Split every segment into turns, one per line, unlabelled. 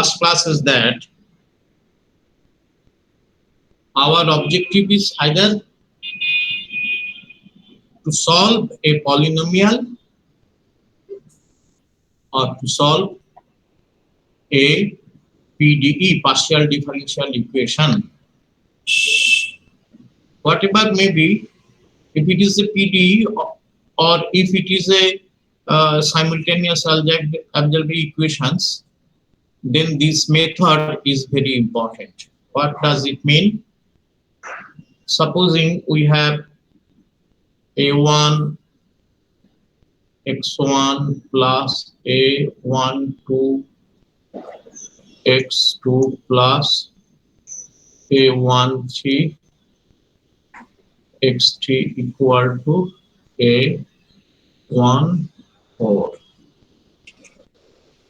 last class is that our objective is either to solve a polynomial or to solve a PDE, partial differential equation. Whatever may be, if it is a PDE or if it is a simultaneous algebraic equations, then this method is very important. What does it mean? Supposing we have a1 x1 plus a12 x2 plus a13 x3 equal to a14,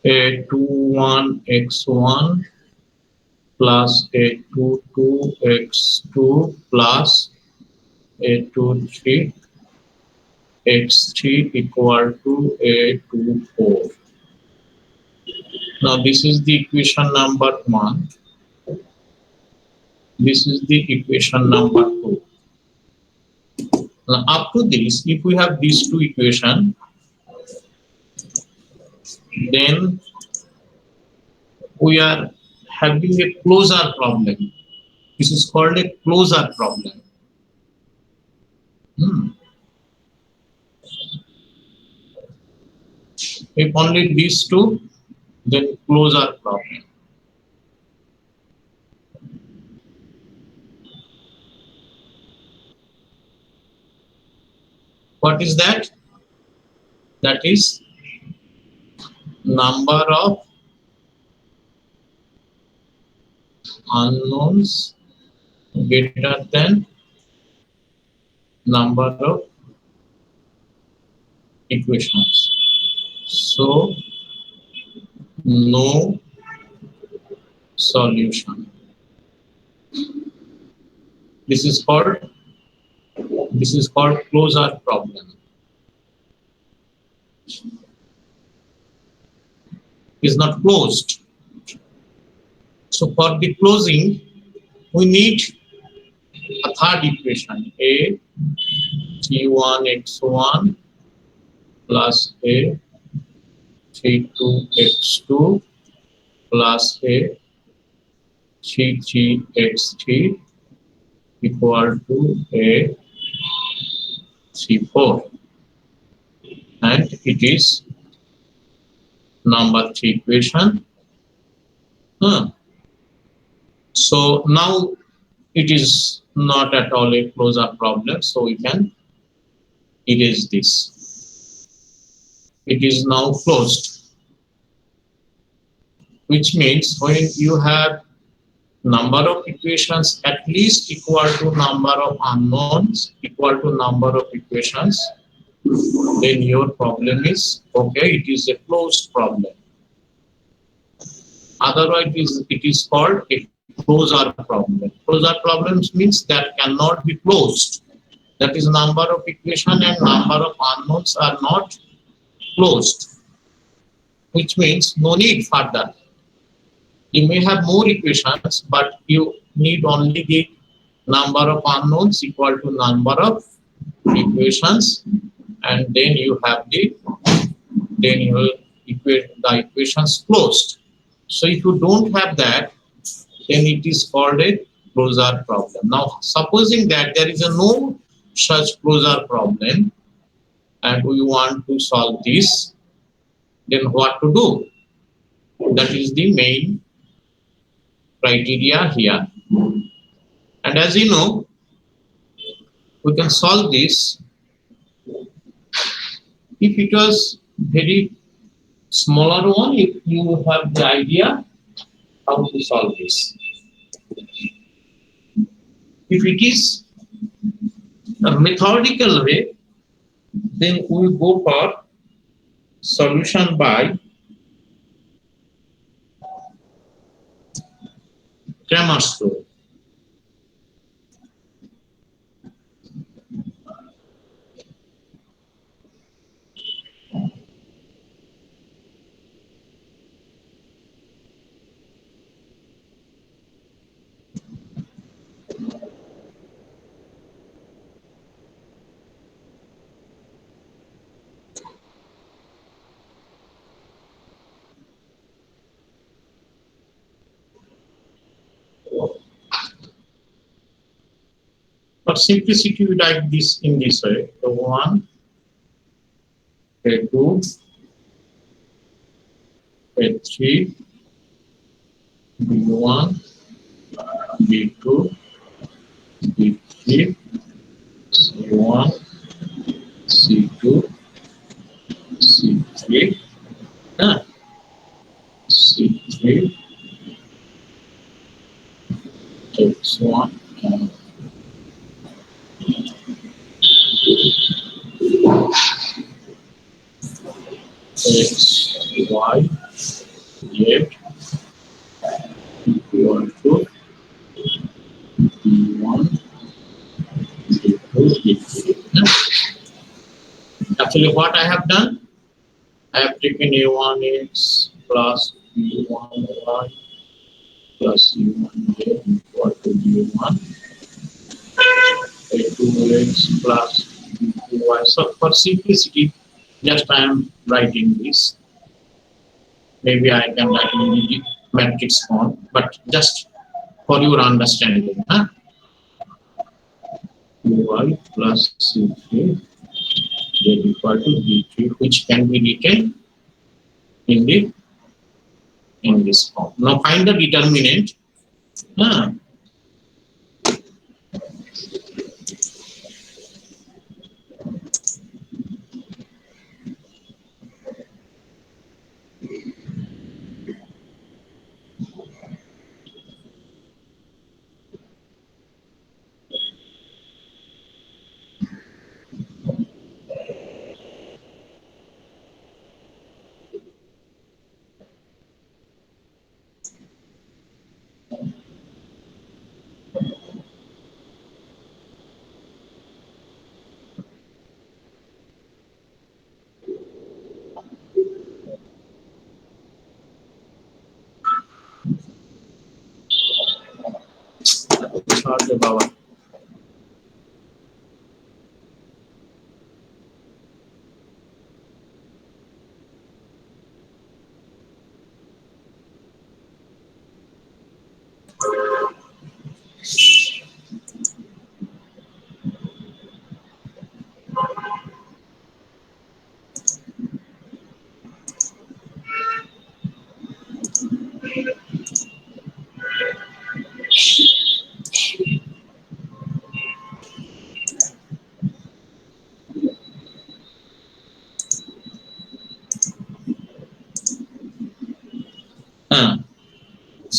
a21 x1 plus a22 x2 plus a23 x3 equal to a24. Now this is the equation number 1. This is the equation number 2. Now up to this, if we have these two equations, then we are having a closure problem. This is called a closure problem. If only these two, then closure problem. What is that? That is number of unknowns greater than number of equations. So no solution. This is called closure problem. Is not closed. So for the closing, we need a third equation, a t1 x1 plus a t2 x2 plus a t3 x3 equal to a c4, and it is number 3 equation. So now it is not at all a closure problem, so we can erase this. It is now closed, which means when you have number of equations at least equal to number of unknowns equal to number of equations, then your problem is okay, it is a closed problem. Otherwise it is called a closure problem. Closure problems means that cannot be closed. That is, number of equation and number of unknowns are not closed, which means no need further. You may have more equations, but you need only the number of unknowns equal to number of equations, and then you have the equations closed. So if you don't have that, then it is called a closure problem. Now supposing that there is no such closure problem and we want to solve this, then what to do? That is the main criteria here. And as you know, we can solve this if it was very smaller one, if you have the idea how to solve this. If it is a methodical way, then we will go for solution by Cramer's rule. For simplicity, we write this in this way. A1, A2, A3, B1, B2, B3, C1, C2, C3, C3, X1, and X, Y, Z equal to B1, B2, B3. Actually, what I have done, I have taken A1X plus B1Y plus C1Z equal to B1, A2X plus B2Y. So for simplicity, just I am writing this. Maybe I can write in the matrix form, but just for your understanding, Y plus C3 is equal to D3, which can be written in the in this form. Now find the determinant. Uh, sorry, Baba.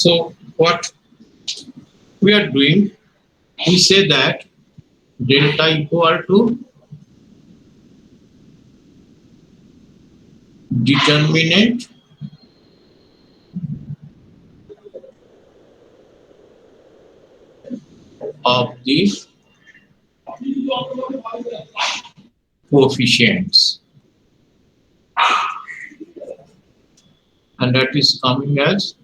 So what we are doing, we say that delta equal to determinant of the coefficients, and that is coming as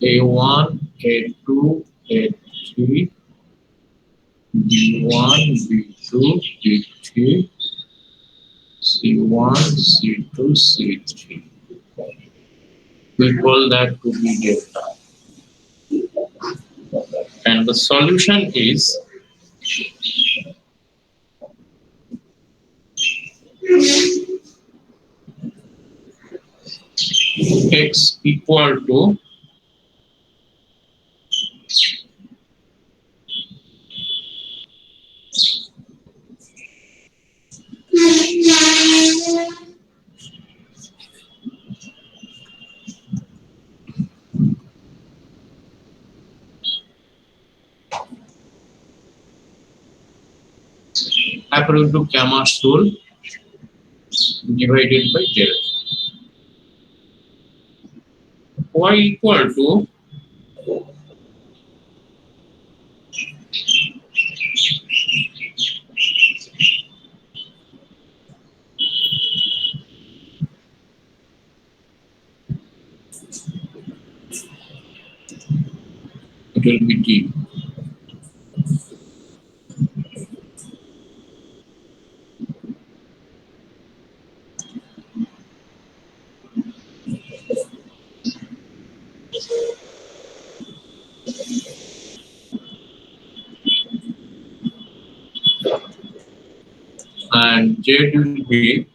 A1, A2, A3, B1, B2, B3, C1, C2, C3. We call that to be delta. And the solution is x equal to according to Kramers rule divided by delta. Y equal to it will be D. and Z will be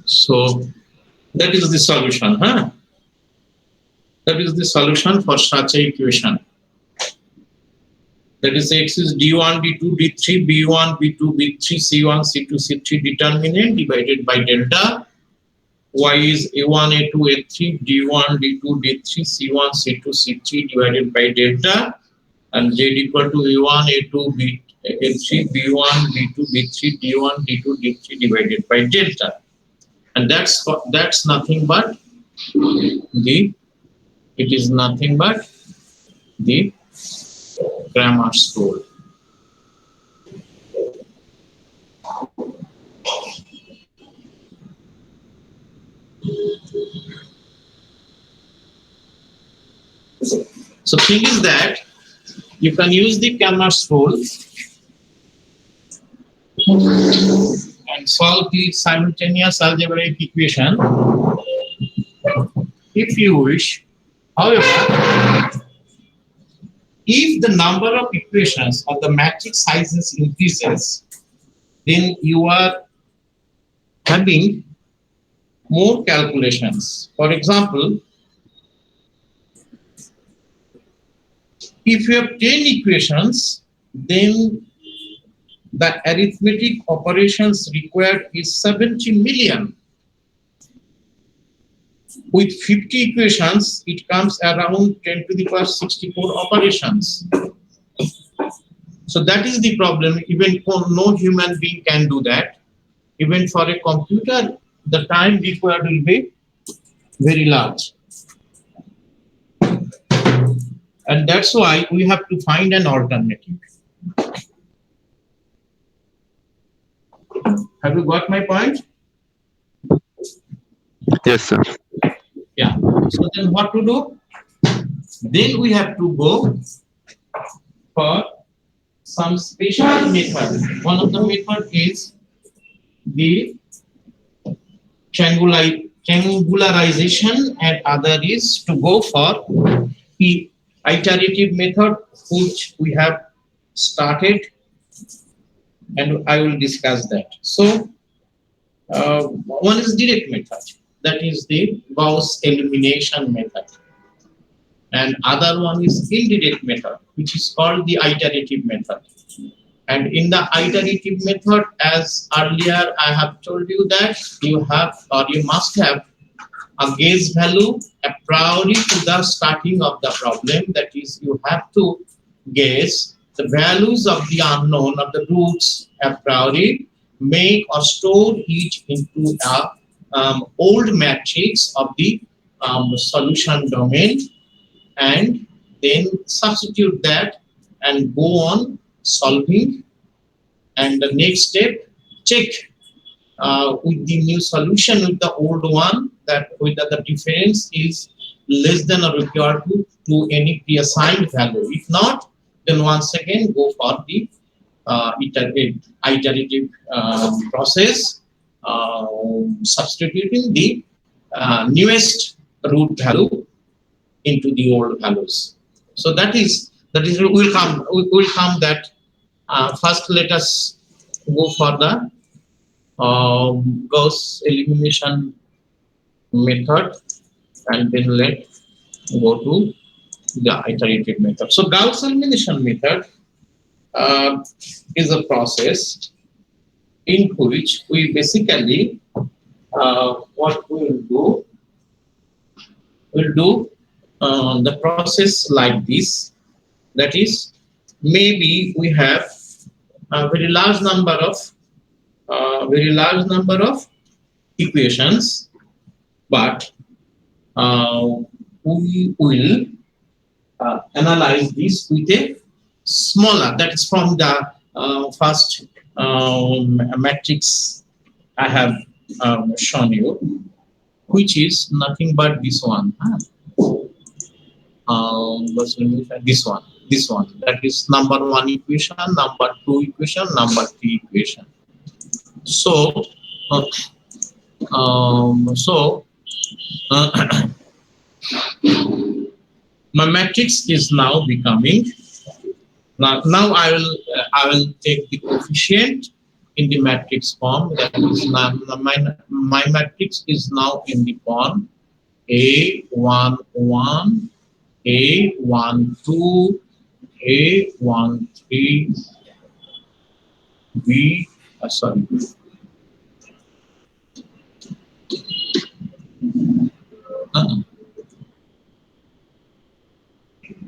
so that is the solution, huh? That is the solution for such a equation. That is x is d1, d2, d3, b1, b2, b3, c1, c2, c3 determinant divided by delta. Y is a1, a2, a3, d1, d2, d3, c1, c2, c3 divided by delta. And z equal to a1, a2, b, a3, b1, b2, b3, d1, d2, d3 divided by delta. And that's nothing but the, it is nothing but the Cramer's rule. So thing is that you can use the Cramer's rule and solve the simultaneous algebraic equation if you wish. However, if the number of equations or the matrix sizes increases, then you are having more calculations. For example, if you have 10 equations, then the arithmetic operations required is 70 million. With 50 equations, it comes around 10 to the power 64 operations. So that is the problem. Even no human being can do that. Even for a computer, the time required will be very large. And that's why we have to find an alternative. Have you got my point?
Yes, sir.
Yeah. So then what to do? Then we have to go for some special method. One of the method is the triangularization, and other is to go for the iterative method, which we have started, and I will discuss that. So one is direct method, that is the Gauss elimination method, and other one is indirect method, which is called the iterative method. And in the iterative method, as earlier I have told you, that you have or you must have a guess value a priori to the starting of the problem. That is, you have to guess the values of the unknown of the roots a priori, make or store each into a old matrix of the solution domain, and then substitute that and go on solving. And the next step, check with the new solution with the old one, that whether the difference is less than or equal to any pre-assigned value. If not, then once again go for the iterative process, substituting the newest root value into the old values. So that is will come that first let us go for the Gauss elimination method, and then let's go to the iterative method. So Gauss elimination method is a process in which we basically what we will do the process like this. That is, maybe we have a very large number of equations, but we will analyze this with a smaller, that is from the first matrix I have shown you. which is nothing but this one. This one. That is number one equation, number two equation, number three equation. So, uh, so my matrix is now becoming. Now I will take the coefficient in the matrix form. That is my matrix is now in the form A11, A12, A13, B. Sorry.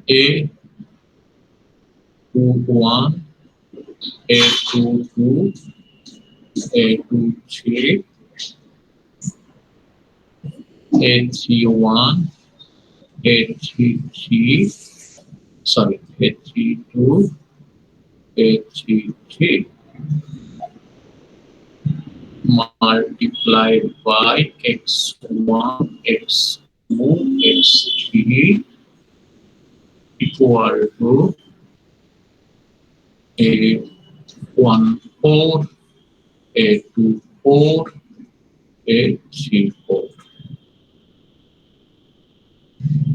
A21, A22, A23, A31, A33, sorry, A32, A33 multiplied by x1, x2, x3 equal to A14, A24, A34.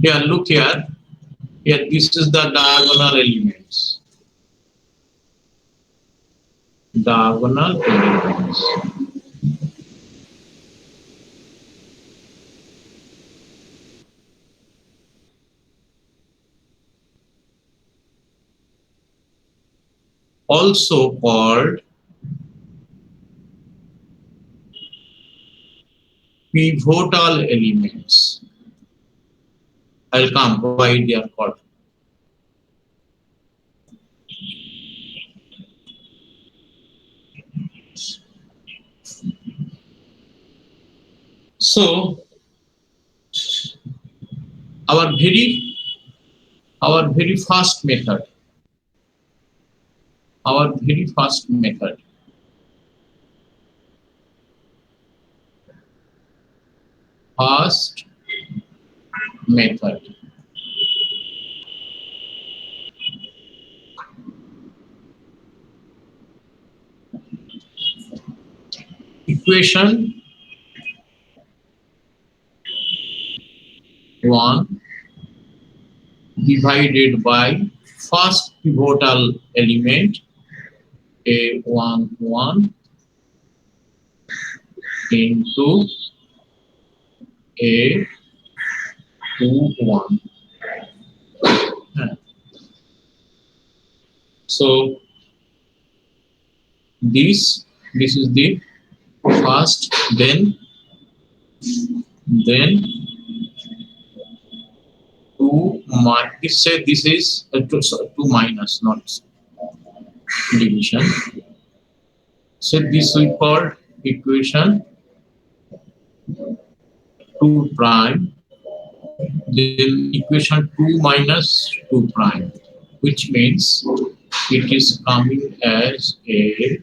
Here, look here. Here, this is the diagonal elements. Diagonal elements. Also called pivotal elements. I'll come why they are called. So our very first method. First method. Equation 1 divided by first pivotal element A11 into A21. So this is the first, then 2 this say this is 2 minus, not division. So this we call equation 2 prime, then equation 2 minus 2 prime, which means it is coming as a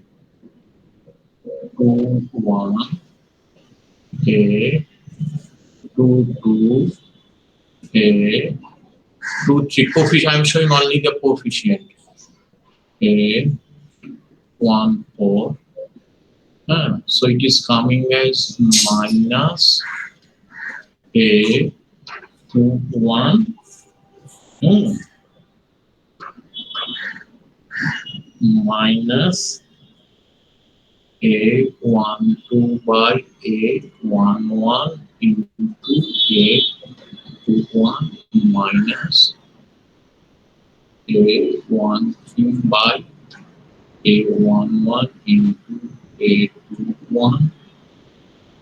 2 1, a 2 2, a 2 3 coefficient. I am showing only the coefficient. A 1 4. So it is coming as minus A 2 1 minus A12 by A11 into A21 minus A13 by A11 into A21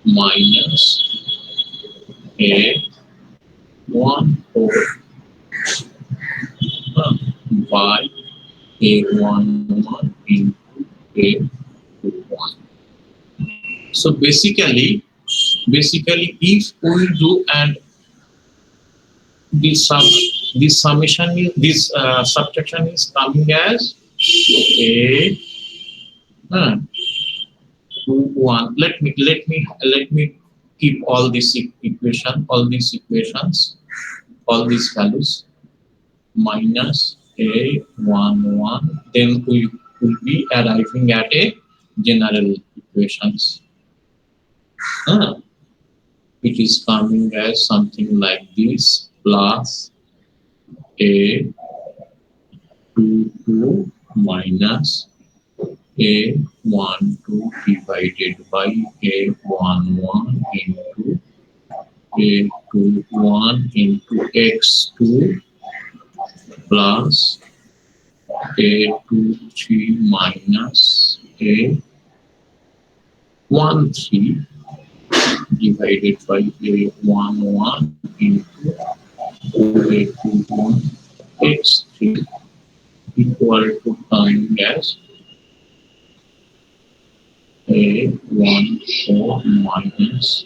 minus A14 by A11 into A21. So basically if we do, and this summation is, this subtraction is coming as A 2 1. Let me keep all these equations, all these values minus A11, then we will be arriving at a general equations. It is coming as something like this, plus A22 minus A12 divided by A11 into A21 into X2 plus A23 minus A13 divided by A11 into A21 X3 equal to coming as A14 minus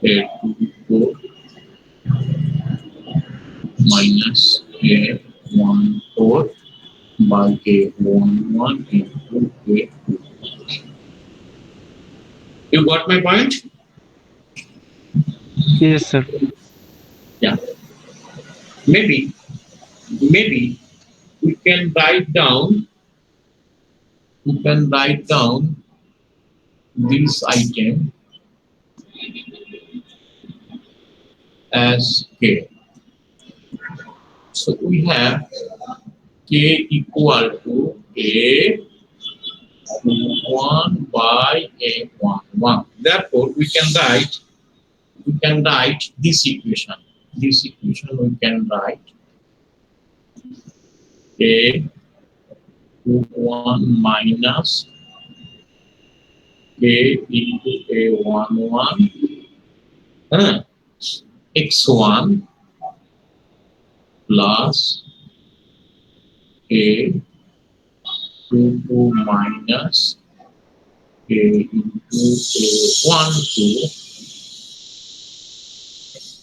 A24 minus A14 by A11 into A2. You got my point?
Yes, sir.
Yeah. Maybe we can write down this item as K. So we have K equal to A1 by A11. Therefore, we can write this equation. This equation we can write A21 minus K into A11 X1 plus A22 minus K into A12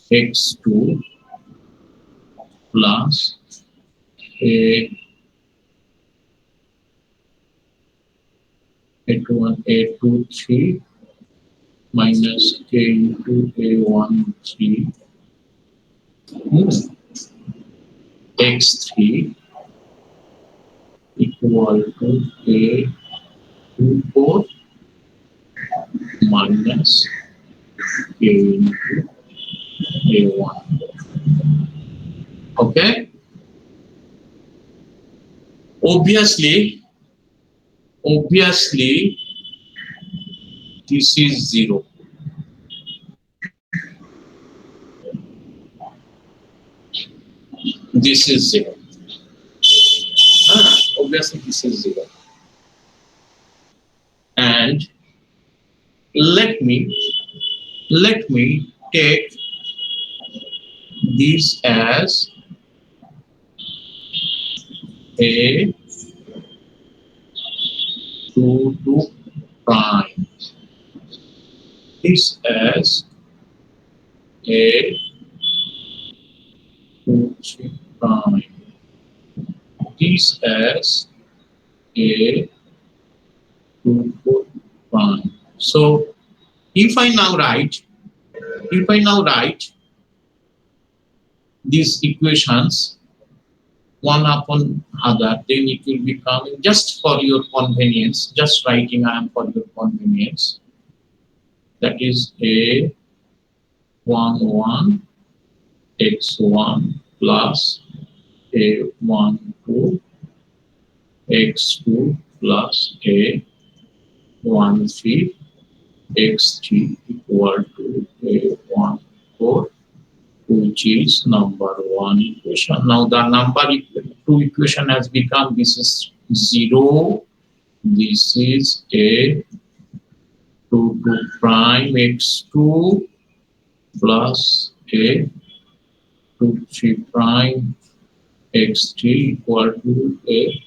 X2 plus A21 A23 minus K into A13 X3 equal to A24 minus K into A1. Okay? Obviously, this is 0. This is 0. Obviously, this is 0. And let me take this as A 2 prime. This as A 2 prime. This as A 2 prime. So if I now write these equations one upon other, then it will be coming just for your convenience, just writing I am for your convenience. That is A11 X1 plus A12 X2 plus A13 X3 equal to A14, which is number 1 equation. Now the number 2 equation has become, this is 0, this is A 2 prime X2 plus A 2 prime X3 equal to A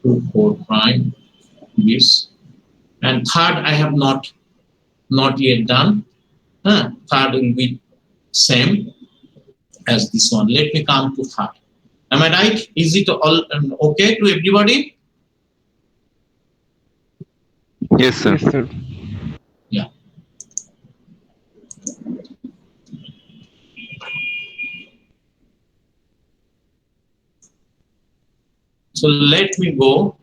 2 prime, this. And third I have not yet done. Third will be same as this one. Let me come to third. Am I right? Is it all okay to everybody?
Yes, sir.
Yes, sir.
Yeah. So let me go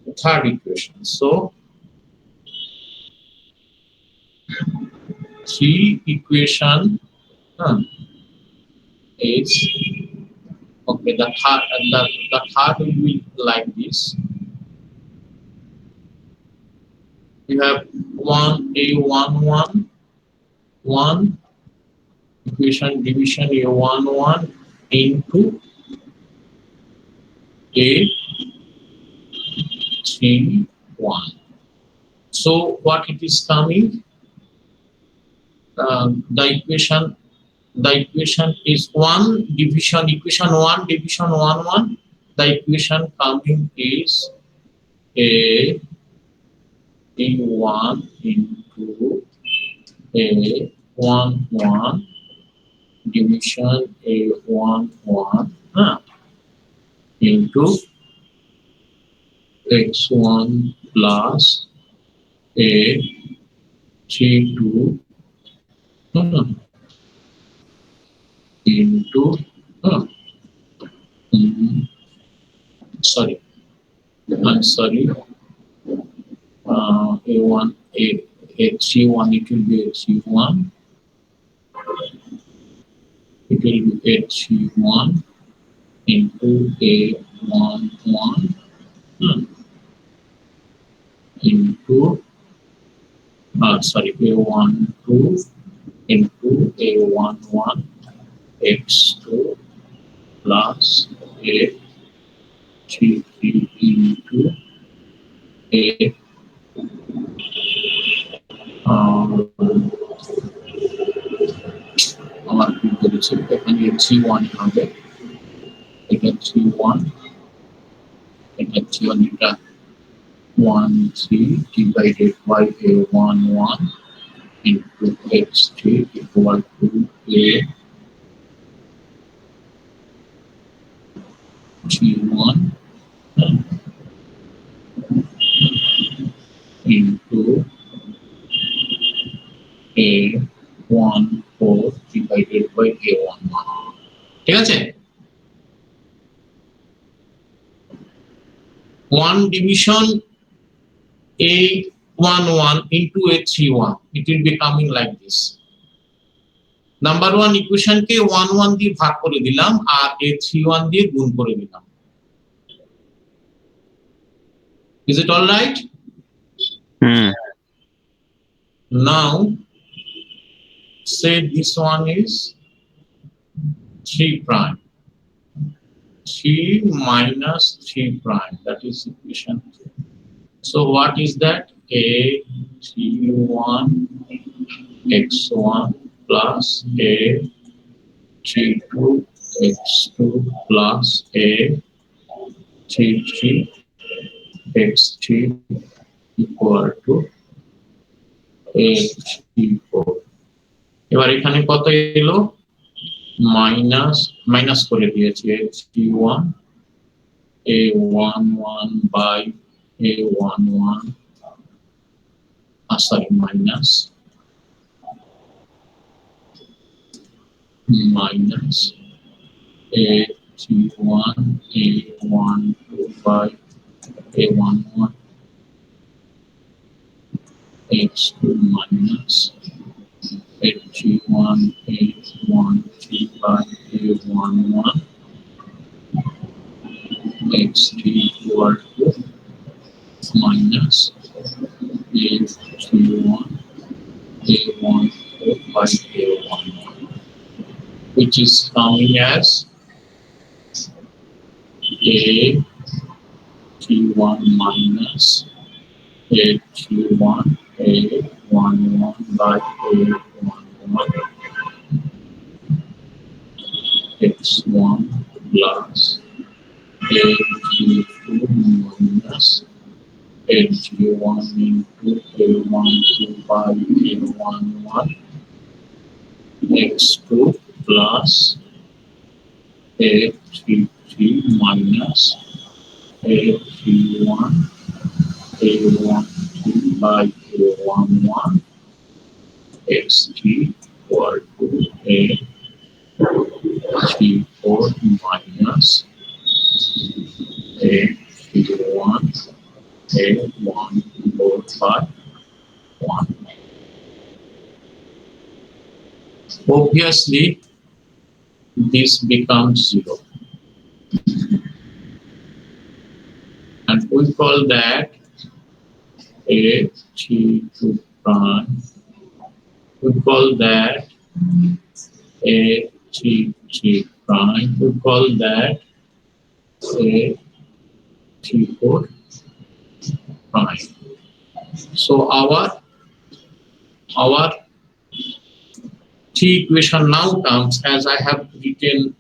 to third equation. So three equation is okay. The third will be like this. You have one equation division A11 into A31. So what it is coming? The equation is equation 1 the equation coming is a1 into a11 division a11 into x1 plus a32 into mm, sorry I'm sorry a1 a31 it will be a31 it will be a31 into a11 into sorry a12 into a11 x2 plus a33 into a আমার কি বলেছে এখানে g1 হবে এটা g1 এটা g1 এটা 1 3 divided by a11 into x3 equal to a g1 into a14 divided by a11 ঠিক আছে one division a11 into a31 it will be coming like this number 1 ইকুয়েশনকে 11 দিয়ে ভাগ করে দিলাম আর a31 দিয়ে গুণ করে দিলাম is it all right
Hmm.
now say this one is 3 prime 3 minus 3 prime that is equation 2 so what is that a31 x1 plus a32 x2 plus a33 x3 equal to a34 এবার এখানে কত এলো minus করে দিয়েছি a31 a11 by a11 sorry minus a31 a12 by a11 x2 minus a31 a13 by a11 x3 equal to minus a31 a14 by a11 which is coming as a31 minus a31 a11 by a11 x1 plus a32 minus a31 into a12 by a11 x2 plus a33 minus a31 a13 by A11 xt equal to A34 minus A31 A145 1. Obviously, this becomes 0. And we call that A32 prime. We call that A33 prime. We call that A34 prime. So our T equation now comes as I have written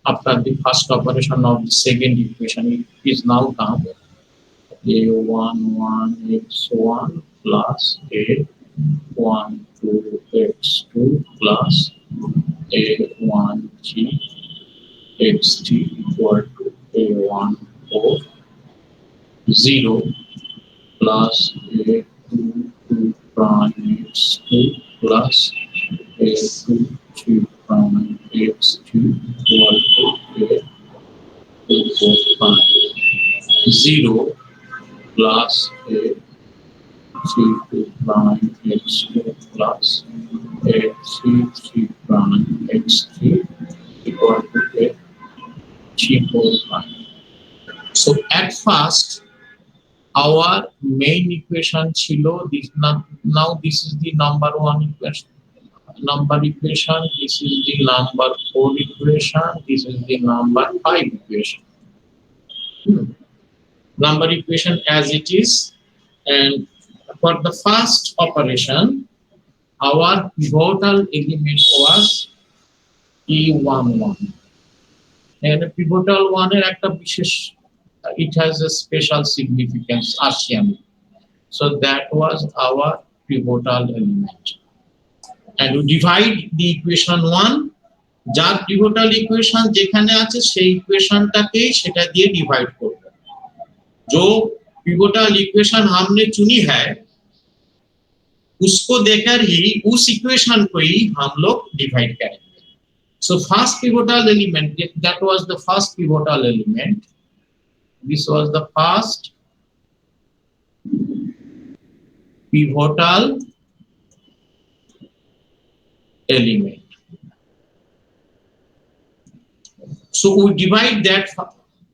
after the first operation of the second equation. It is now come A11 x1 plus A12 x2 plus A13 xt equal to A14 0 plus A22 prime x2 plus A23 prime x2 equal to A24 prime 0 plus A32 prime x2 plus A33 prime x3 equal to A34 prime. So at first our main equation chilo this. Now this is the number 1 equation. This is the number 4 equation. This is the number 5 equation. Number equation as it is, and for the first operation our pivotal element was E11, and pivotal 1 এর একটা বিশেষ, it has a special significance ASEAN. So that was our pivotal element, and we divide the equation 1 যার pivotal equation যেখানে আছে সেই ইকুয়েশনটাকেই সেটা দিয়ে divide করব। जो pivotal equation हमने चुनी है उसको देकर ही उस इक्वेशन को ही हम लोग डिवाइड करेंगे। So first pivotal element, that was the first pivotal element. This was the first pivotal element. So we divide that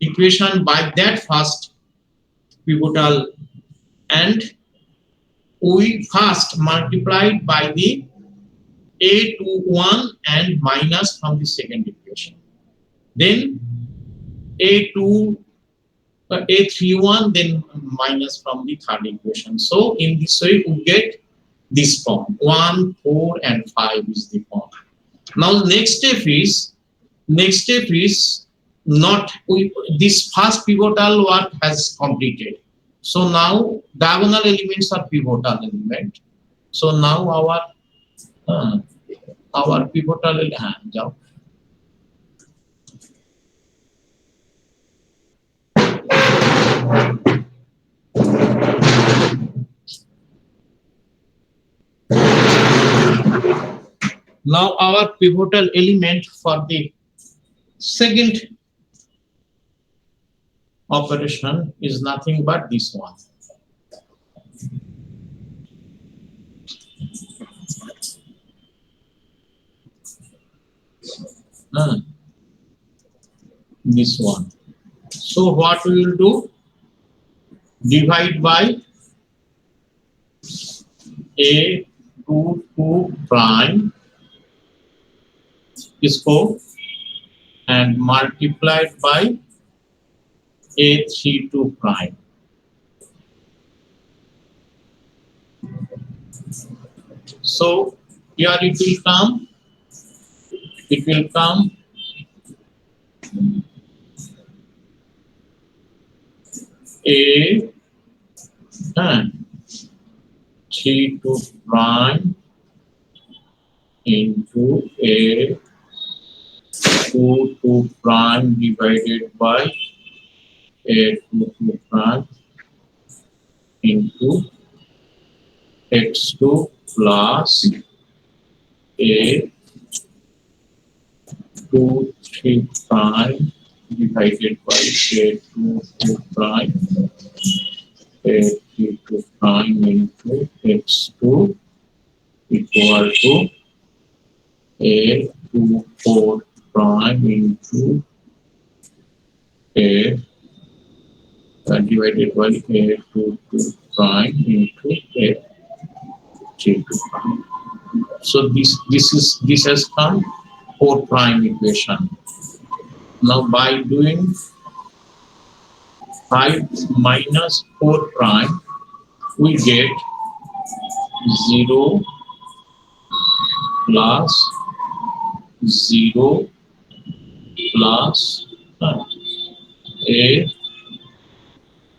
equation by that first pivotal, and we first multiplied by the A21 and minus from the second equation. Then A31, then minus from the third equation. So in this way we get this form 1, 4 and 5 is the form. Now next step is not this first pivotal work has completed. So now diagonal elements are pivotal element. So now our pivotal element. Now our pivotal element for the second operation is nothing but this one. This one. So what we will do? Divide by A22 prime is 4 and multiplied by A32 prime. So here it will come A32 prime into A22 prime divided by A22 prime into x2 plus a 2 3 prime divided by a 2 2 prime a 3 2 prime into x2 equal to a 2 4 prime into a divided by a 2 2 prime into a 3 2 prime. So this has come 4 prime equation. Now by doing 5 minus 4 prime, we get 0 plus 0 plus a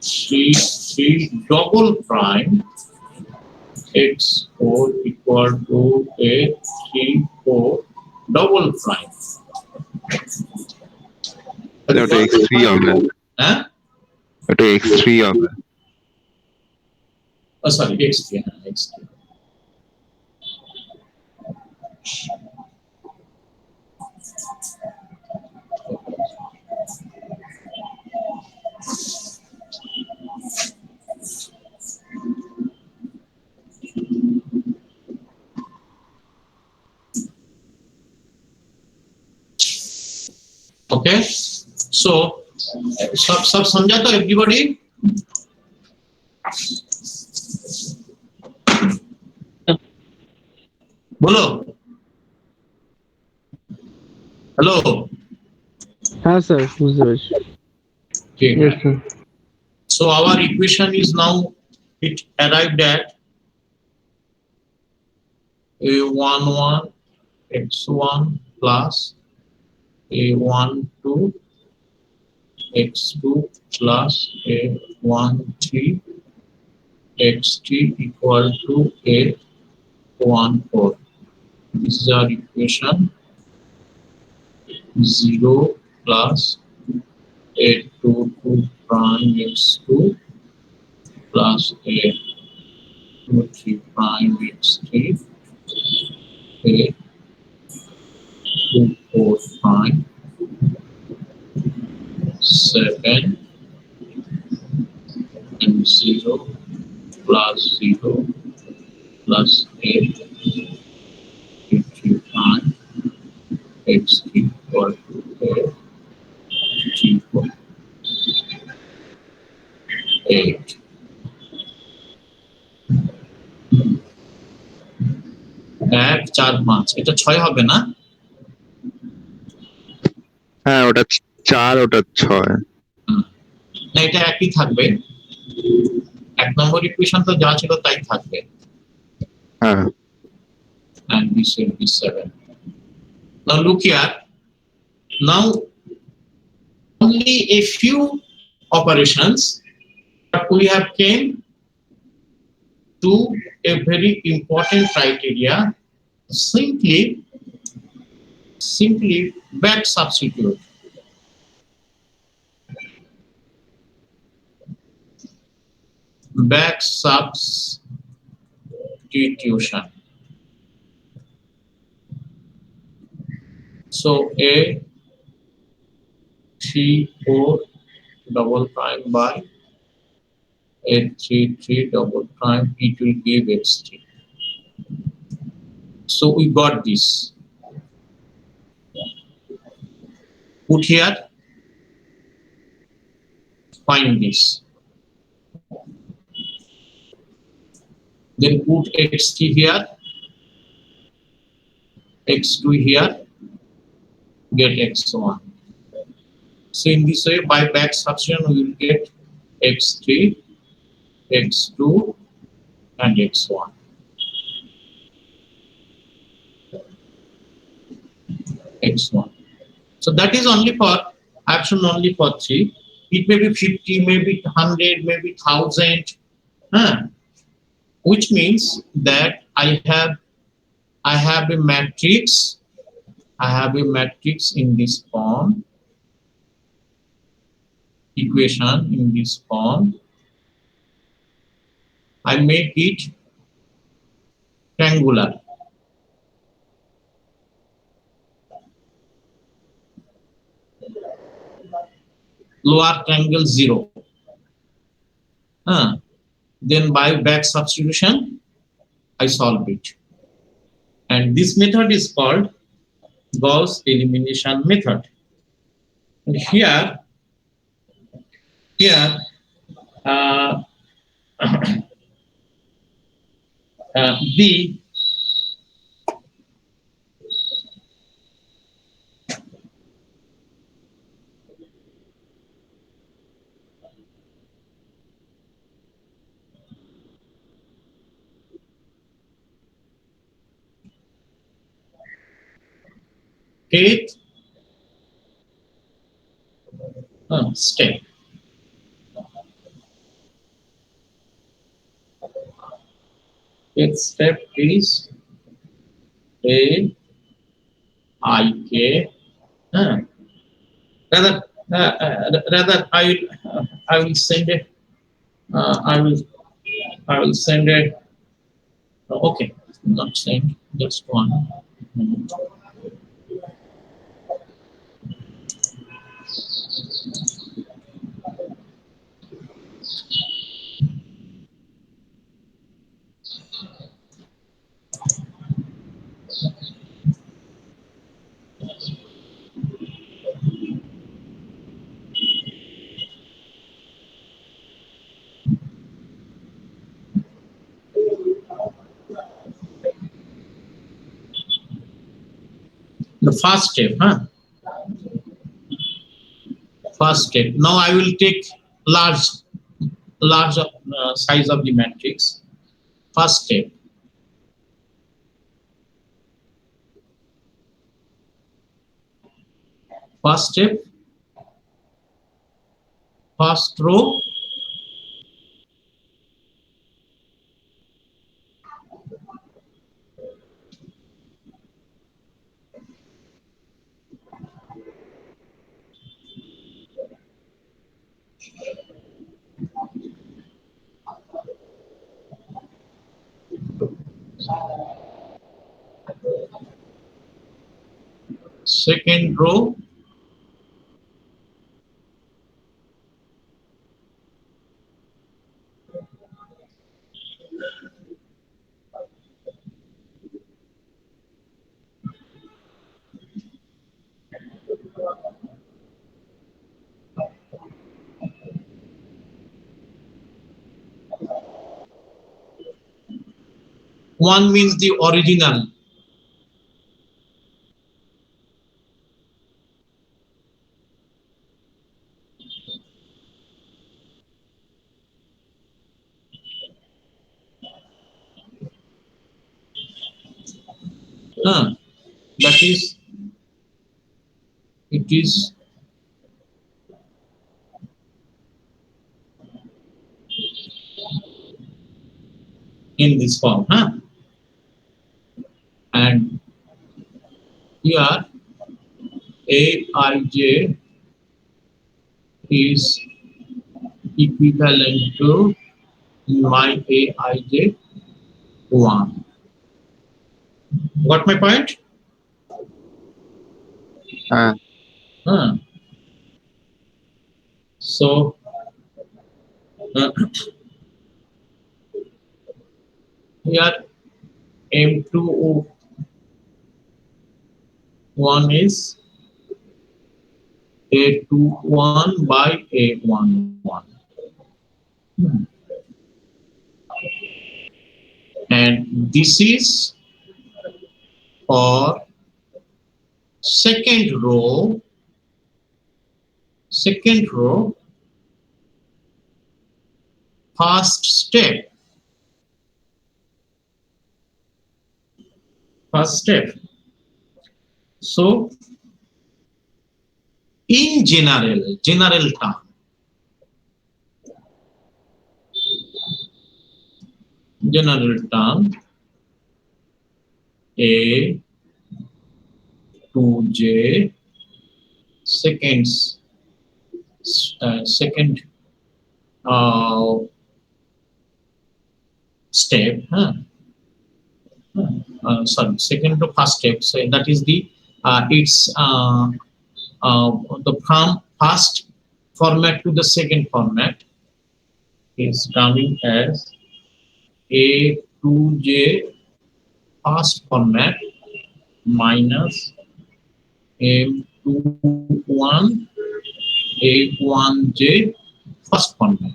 3 3 double prime x4 equal to a 3 4 double prime.
ওটা x3 হবে,
হ্যাঁ
ওটা x3 হবে।
Sorry x3 হ্যাঁ x3 Okay, so सब समझा तो everybody? बोलो हेलो
हाँ सर बुझতে পেরেছি
ठीक
yes
है
sir
so our equation is now it arrived at a11 x1 plus a12 x2 plus a13 x3 equal to a14. This is our equation 0 plus a22 prime x2 plus a23 prime x3 a24 prime 7 and 0 plus 0 plus 8 3 prime x3 equal to a 8. এক চার পাঁচ এটা 6 হবে না
হ্যাঁ ওটা 4 ওটা 6।
না এটা একই থাকবে এক নম্বর ইকুয়েশন তো যা ছিল তাই থাকবে
হ্যাঁ
and this will be 7. Now look here. Now only a few operations but we have came to a very important criteria simply back substitute. Back substitution. So a 3 4 double prime by a 3 3 double prime it will give x3. So we got this. Put here, find this. Then put x3 here, x2 here, get x1. So in this way, by back substitution, we will get x3, x2, and x1. x1. So that is only for option only for 3. It may be 50, maybe 100, maybe 1000. Which means that I have a matrix. I have a matrix in this form. Equation in this form. I make it triangular. Lower triangle 0. Then by back substitution, I solve it. And this method is called Gauss elimination method. And here, uh, the eighth step. Eighth step is A I K. Rather, I will send it. I will send it. Okay, not send. Just one. The first step, First step. Now I will take large size of the matrix. First step. First step. First row. Second row. One means the original. That is, it is in this form. And here Aij is equivalent to my Aij 1. Got my point? So here M2O1 is A21 by A11. And this is for second row, first step. So in general term, A to J second step Sorry, second to first step. So that is the it's the from first format to the second format is coming as A to J first format minus M21 A1J first format.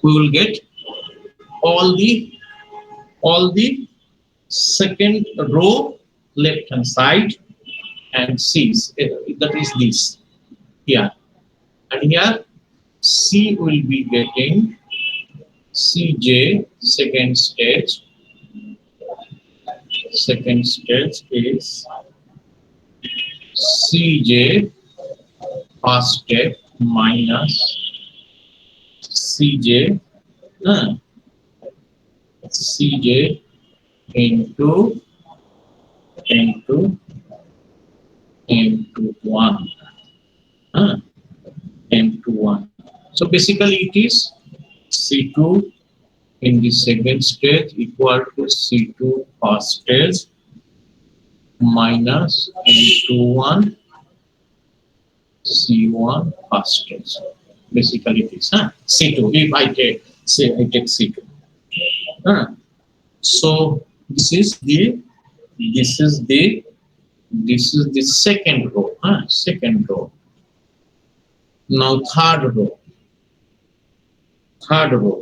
We will get all the second row left hand side and C's. That is this here. And here C will be getting CJ second stage. Second stage is CJ first step minus CJ CJ into M21 M21. So basically it is C2 in the second stage equal to C2 first stage minus M21 C1 first stage. Basically it is C2 if I take C2. So this is the second row. Second row. Now third row. Third row.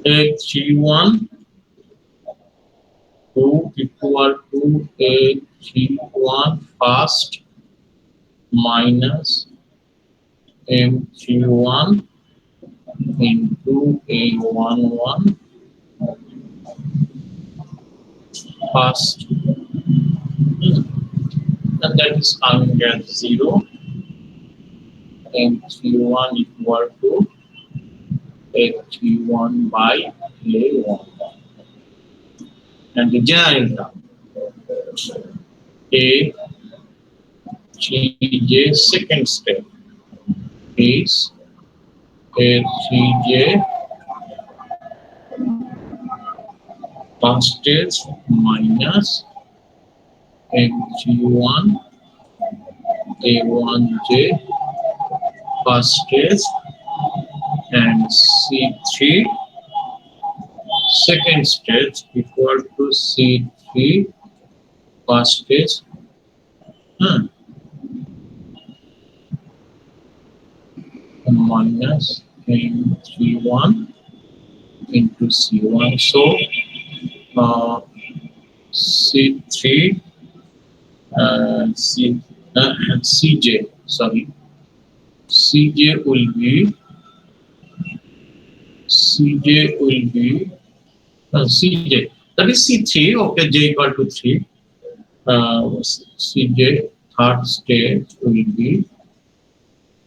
H1 2 equal to H1 first minus M31 into A11 first, and that is coming as 0. M31 equal to H31 by A11. And the general term A CJ second step is CJ first stage minus MG1 A1J first stage and C3 second stage equal to C3 first stage minus M31 into C1. So C3 CJ, sorry, CJ will be CJ, that is C3, okay, J equal to 3. CJ third stage will be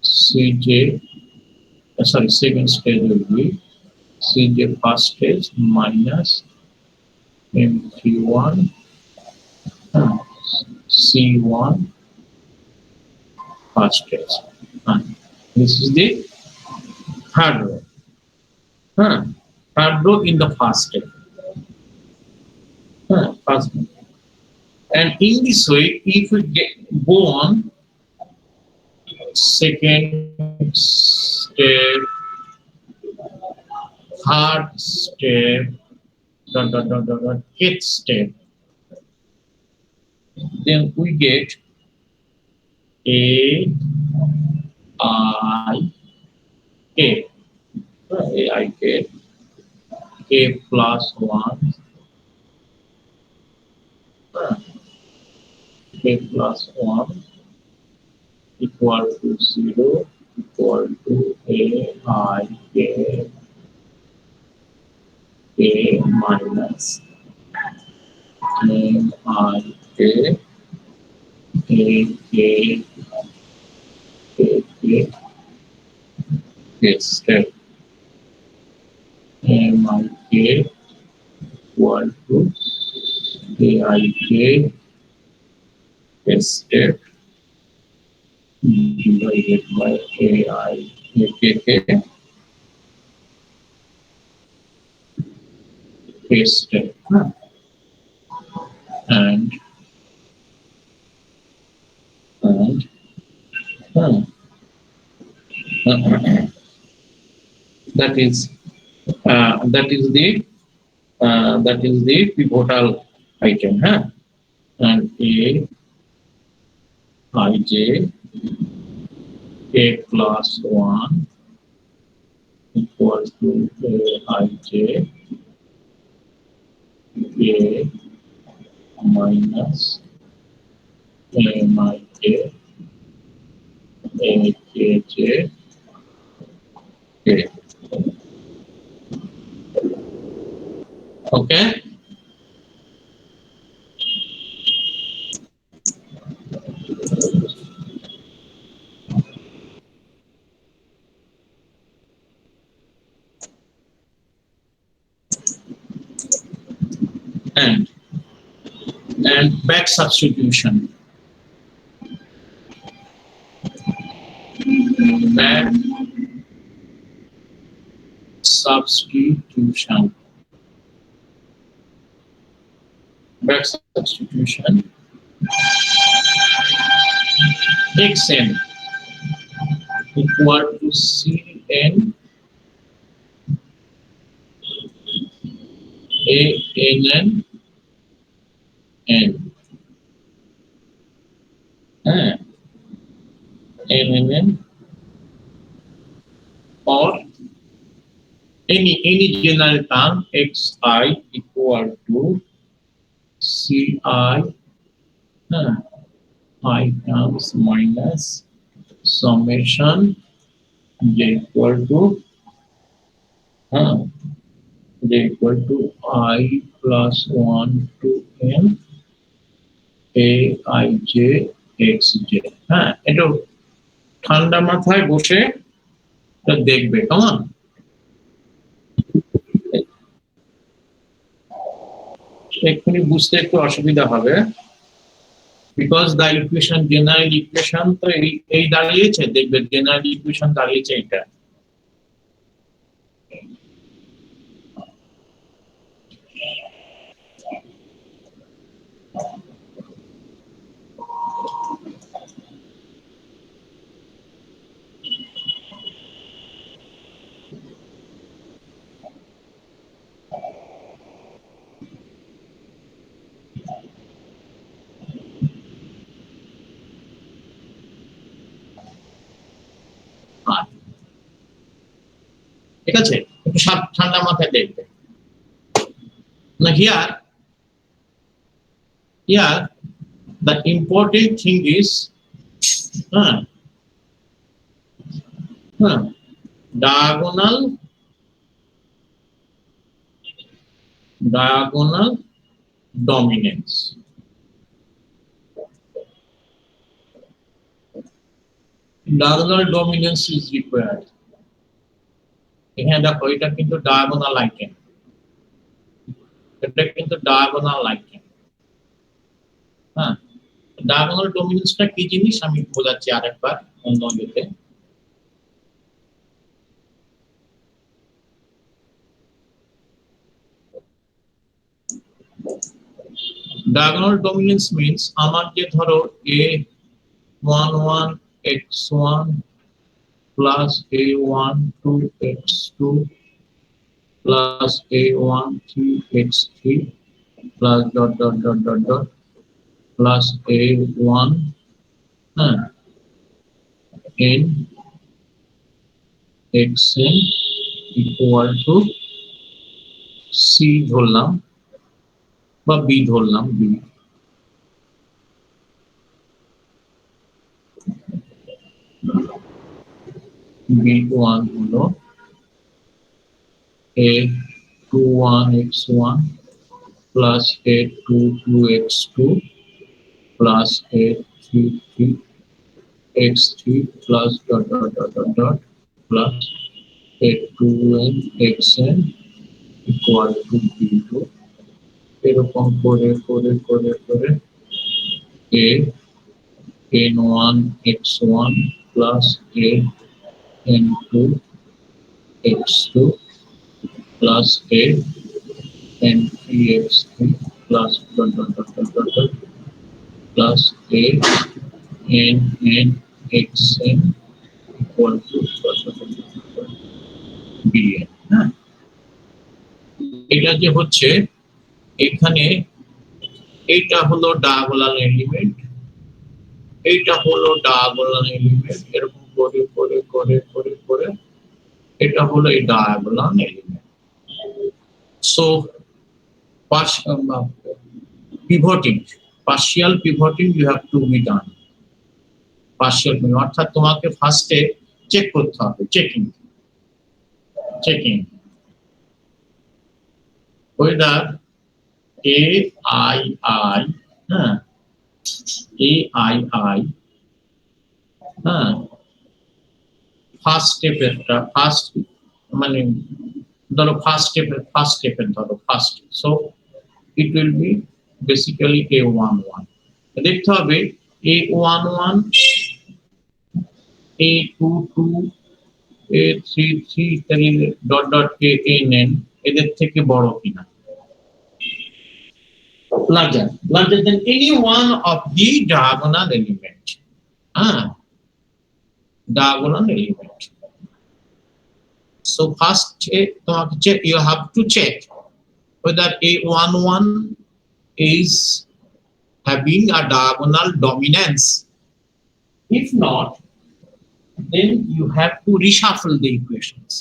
CJ, sorry, second stage will be CJ first stage minus M31 C1 first stage. This is the third row. Third row in the first step. And in this way, if we go on second step, third step, eighth step, then we get A I K. I K K plus 1 K plus 1 equal to 0 equal to A I K K minus M I K K K K K K step M I K equal to aij step divided by ai step and uh, that is that is the pivotal item, huh? And aij a plus 1 equal to aij a minus mij akj k. Okay. And back substitution. Back substitution. Back substitution. Xn equal to Cn Ann n Ann or any general term xi equal to ci I terms minus summation j equal to I plus 1 to n aij xj. হ্যাঁ, এটা ঠান্ডা মাথায় বসে এটা দেখবে, কেমন? এক্ষুনি বুঝতে একটু অসুবিধা হবে, because the equation general equation তো এই দাঁড়িয়েছে, দেখবে জেনারেল ইকুয়েশন দাঁড়িয়েছে এটা। ঠিক আছে, একটু ঠান্ডা মাথায় দেখবে না। here the important thing is diagonal dominance. Diagonal dominance is required. এখানে দেখো এটা কিন্তু ডায়াগোনাল আইটেম, এটা কিন্তু ডায়াগোনাল আইটেম। হ্যাঁ, ডায়াগোনাল ডমিনেন্সটা কি জিনিস আমি বোঝাচ্ছি আরেকবার অন্য ইয়েতে। Diagonal dominance means আমার যে ধরো a11 x1 plus a12 x2 plus a13 x3 plus dot dot dot dot dot plus a1 n xn equal to c ধরলাম বা b ধরলাম, b b1 হলো a21 x1 plus a22 x2 plus a33 x3 plus dot dot dot dot dot plus a2n xn equal to b2 এরকম করে করে করে করে a n1 x1 plus a n2 x2 plus a n3 x3 plus dot dot dot dot dot dot plus a n xn equal to dot dot dot dot dot bn। হ্যাঁ, এটা যে হচ্ছে এখানে এইটা হলো ডায়াগোনাল এলিমেন্ট, এইটা হলো diagonal element, এরকম করে করে করে করে করে এটা হলো এই diagonal element. So pivoting, partial pivoting you have to be done. Partial pivoting অর্থাৎ তোমাকে ফার্স্টে চেক করতে হবে, চেকিং whether AII, হ্যাঁ AII, হ্যাঁ ফার্স্ট স্টেপেরটা, ফার্স্ট মানে ধরো ফার্স্ট স্টেপের ধরো first, so it will be basically A11। দেখতে হবে A11, A22, A33 ইত্যাদি ডট ডট ANN এদের থেকে বড় কিনা, larger than any one of the diagonal element, diagonal element. So first you have to check whether A11 is having a diagonal dominance. If not, then you have to reshuffle the equations.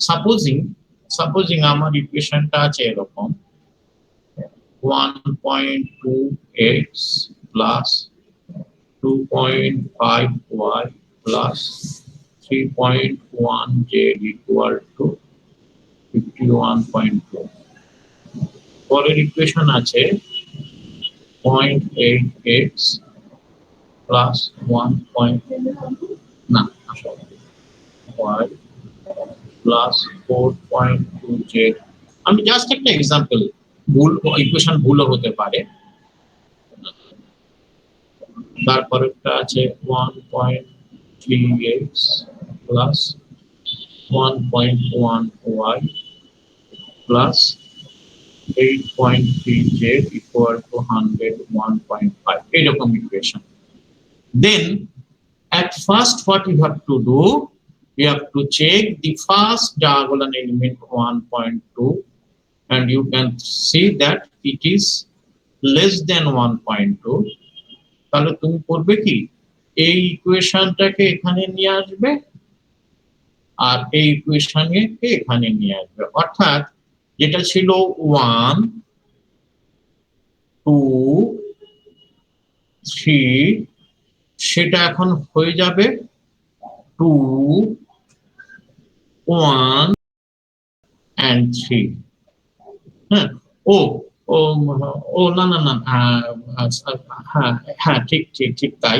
Supposing our equation টা আছে এরকম 1.2x plus 2.5y plus 3.1z equal to 51.2। পরের equation আছে 0.8x plus 1.y plus 4.2z। আমি just একটা example, ভুল equation ভুলও হতে পারে। তারপরেরটা আছে 1.3x plus 1.1y plus 8.3z equal to 101.5, এরকম equation. Then at first what you have to do, you have to check the first diagonal element 1.2 and you can see that it is less than 1.2। তাহলে তুমি করবে কি, এই ইকুয়েশনটাকে এখানে নিয়ে আসবে আর এই ইকুয়েশনকে এখানে নিয়ে আসবে, অর্থাৎ যেটা ছিল 1 2 3 সেটা এখন হয়ে যাবে 2 1 and 3। হ্যাঁ ও ও ও না না না হ্যাঁ হ্যাঁ ঠিক ঠিক ঠিক তাই।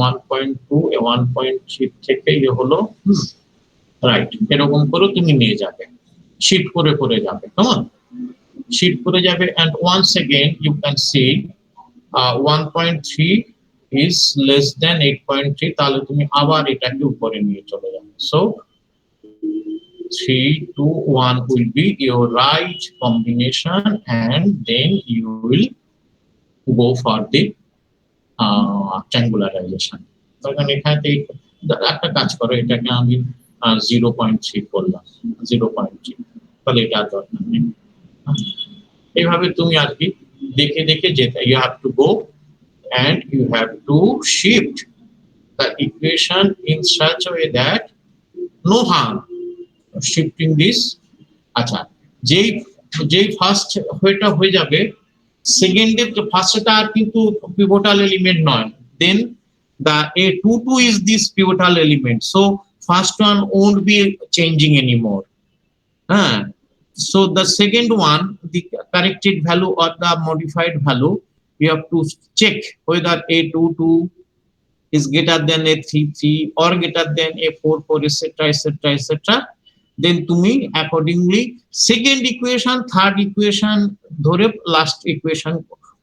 1.2 1.3 থেকে ইয়ে হলো, রাইট, এরকম করে তুমি নিয়ে যাবে, শিট করে করে যাবে, কেমন শিট করে যাবে। and once again you can see 1.3 is less than 8.3, তাহলে তুমি আবার এটাকে উপরে নিয়ে চলে যাবে। so 3 2 1 will be your right combination and then you will go for the triangularization। তখন এখানে একটা কাজ করো, এটাকে আমি 0.3 করলাম, 0.3, তাহলে এটা দরকার নেই। এইভাবে তুমি আর কি দেখে দেখে যেতে, you have to go and you have to shift the equation in such a way that no harm shifting this। আচ্ছা, যেই ফার্স্ট হয়েটা হয়ে যাবে, সেকেন্ডের ফার্স্টটা আর কিন্তু পিভটাল এলিমেন্ট নয়, then the A22 is this pivotal element, so first one won't be changing anymore। So the second one, the corrected value or the modified value, you have to check whether A22 is greater than A33 or greater than A44, etc etc etc, then তুমি accordingly second equation third equation ধরে last equation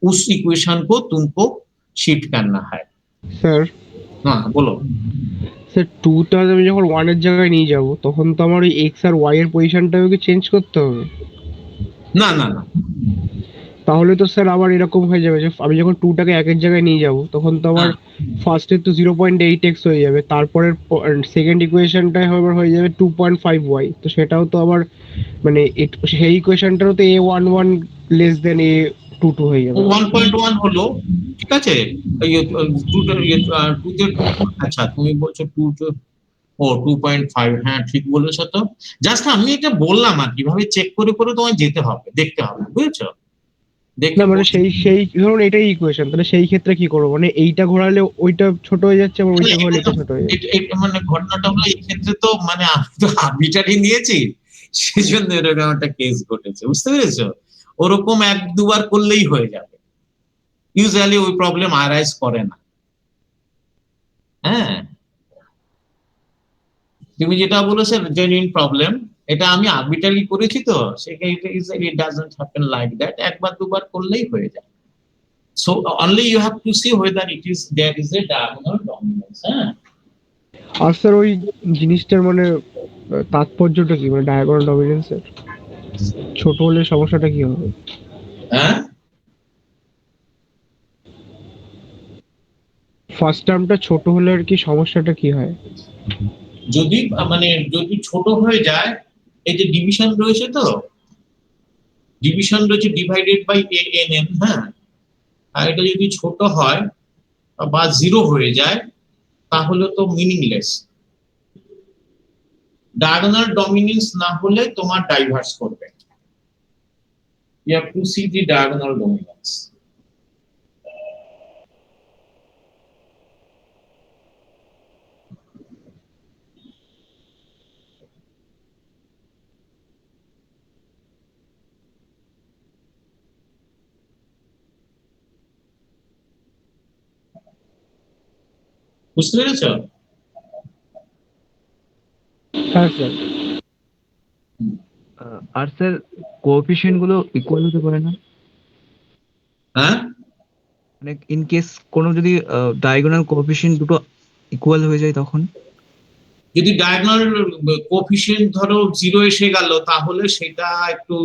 उस equation को तुमको shift करना है।
Sir
हाँ बोलो।
Sir টুটা আমি যখন ওয়ানের জায়গায় নিয়ে যাব তখন তো আমার ওই এক্স আর ওয়াই এর পজিশনটাকে কি চেঞ্জ করতে হবে?
না না না
তাহলে তো স্যার আবার এরকম হয়ে যাবে যে আমি যখন টুটাকে একের জায়গায় নিয়ে যাব তখন তো আমার ফার্স্টের তো 0.8x হয়ে যাবে, তারপরে সেকেন্ড ইকুয়েশনটাই আবার হয়ে যাবে 2.5y, তো সেটাও তো আবার মানে সেই ইকুয়েশনটারও তো a11 লেস দেন a22 হয়ে যাবে।
1.1 হলো, ঠিক আছে। আচ্ছা তুমি বলছো 2.5, হ্যাঁ ঠিক বলেছো তো। জাস্ট আমি এটা বললাম আর কিভাবে চেক করে করে তোমায় যেতে হবে, দেখতে হবে, বুঝেছো?
না মানে সেই ধরুন এটাই ইকুয়েশন, তাহলে সেই ক্ষেত্রে কি করবো? মানে এইটা ঘোরালে ওইটা ছোট হয়ে যাচ্ছে, আবার ওইটা ঘোরালে এটা ছোট হয়ে যাচ্ছে।
মানে ঘটনাটা হলো এই ক্ষেত্রে তো মানে আমি তো আরবিটারই নিয়েছি, সেজন্য এরকম একটা কেস ঘটেছে, বুঝতে পেরেছো? ওরকম এক দুবার করলেই হয়ে যাবে, ইউজুয়ালি ওই প্রবলেম আরাইজ করে না। হ্যাঁ তুমি যেটা বলেছো জেনুইন প্রবলেম, এটা আমি আরবিটারলি করেছি তো, সেক্ষেত্রে it doesn't happen like that, একবার দুবার করলেই হয়ে যায়। So only you have to see whether it is there is a diagonal dominance। হ্যাঁ
আর স্যার ওই জিনিসটার মানে তাৎপর্যটা কি, মানে ডায়াগোনাল ডমিনেন্সের ছোট হলে সমস্যাটা কি হবে?
হ্যাঁ
ফার্স্ট টার্মটা ছোট হলে আর কি সমস্যাটা কি হয়?
যদি মানে যদি ছোট হয়ে যায়, এই যে ডিভিশন রয়েছে তো, ডিভিশন রয়েছে ডিভাইডেড বাই ANN, হ্যাঁ, আর এটা যদি ছোট হয় বা জিরো হয়ে যায় তাহলে তো মিনিংলেস। ডায়াগোনাল ডমিনেন্স না হলে তোমার ডাইভার্স করবে, you have to see the diagonal dominance। বুঝতে পেরেছো?
হ্যাঁ স্যার।
আর স্যার কোএফিসিয়েন্ট গুলো ইকুয়াল হতে পারে না?
হ্যাঁ
মানে ইন কেস কোনো যদি ডায়াগোনাল কোএফিসিয়েন্ট দুটো ইকুয়াল হয়ে যায় তখন?
যদি ডায়াগোনাল কোএফিসিয়েন্ট ধরো জিরো এসে গেল তাহলে সেটা একটু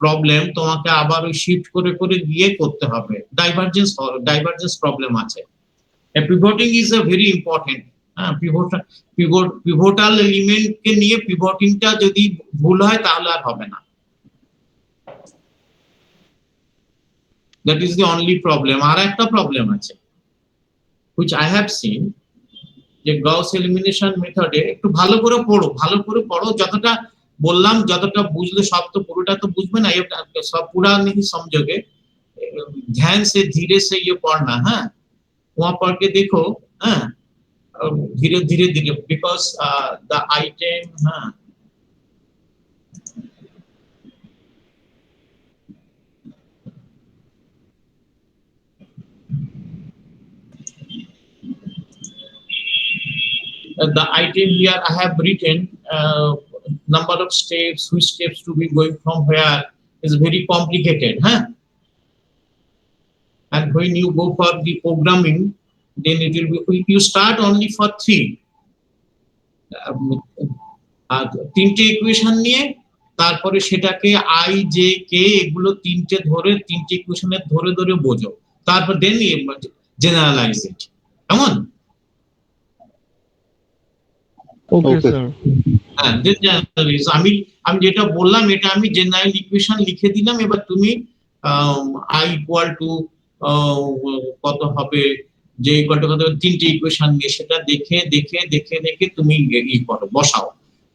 প্রবলেম, তোমাকে আবার ওই শিফট করে করে গিয়ে করতে হবে, ডাইভারজেন্স প্রবলেম আছে। Pivoting is a very important. Pivotal element কে নিয়ে পিভটিংটা যদি ভুল হয় তাহলে আর হবে না, that is the only problem. আর একটা প্রবলেম আছে which I have seen, যে গাউস এলিমিনেশন মেথডে একটু ভালো করে পড়ো, ভালো করে পড়ো, যতটা বললাম যতটা বুঝলে, সব তো পুরোটা তো বুঝবে না, सब पूरा नहीं समझोगे, ध्यान से धीरे से ये पढ़ना। हाँ वहां पढ़ के देखो, हाँ धीरे धीरे धीरे, बिकॉज द आइटम, हाँ the item here I have written, number of steps, which steps to be going from where is very complicated, huh? And when you go for the programming, then it will be, you start only for 3, তিনটে equation নিয়ে তারপরে সেটাকে I J K এগুলো তিনটে ইকুয়েশনের ধরে ধরে বোঝো, তারপর দেন জেনারেলাইজ ইট, কেমন?
Okay sir.
হ্যাঁ আমি যেটা বললাম এটা আমি জেনারেল ইকুয়েশন লিখে দিলাম, এবার তুমি I ইকুয়াল টু কত হবে, যে ইকুয়াল টু কত, তিনটে ইকুয়েশন নিয়ে সেটা দেখে দেখে দেখে দেখে তুমি করো, বসাও,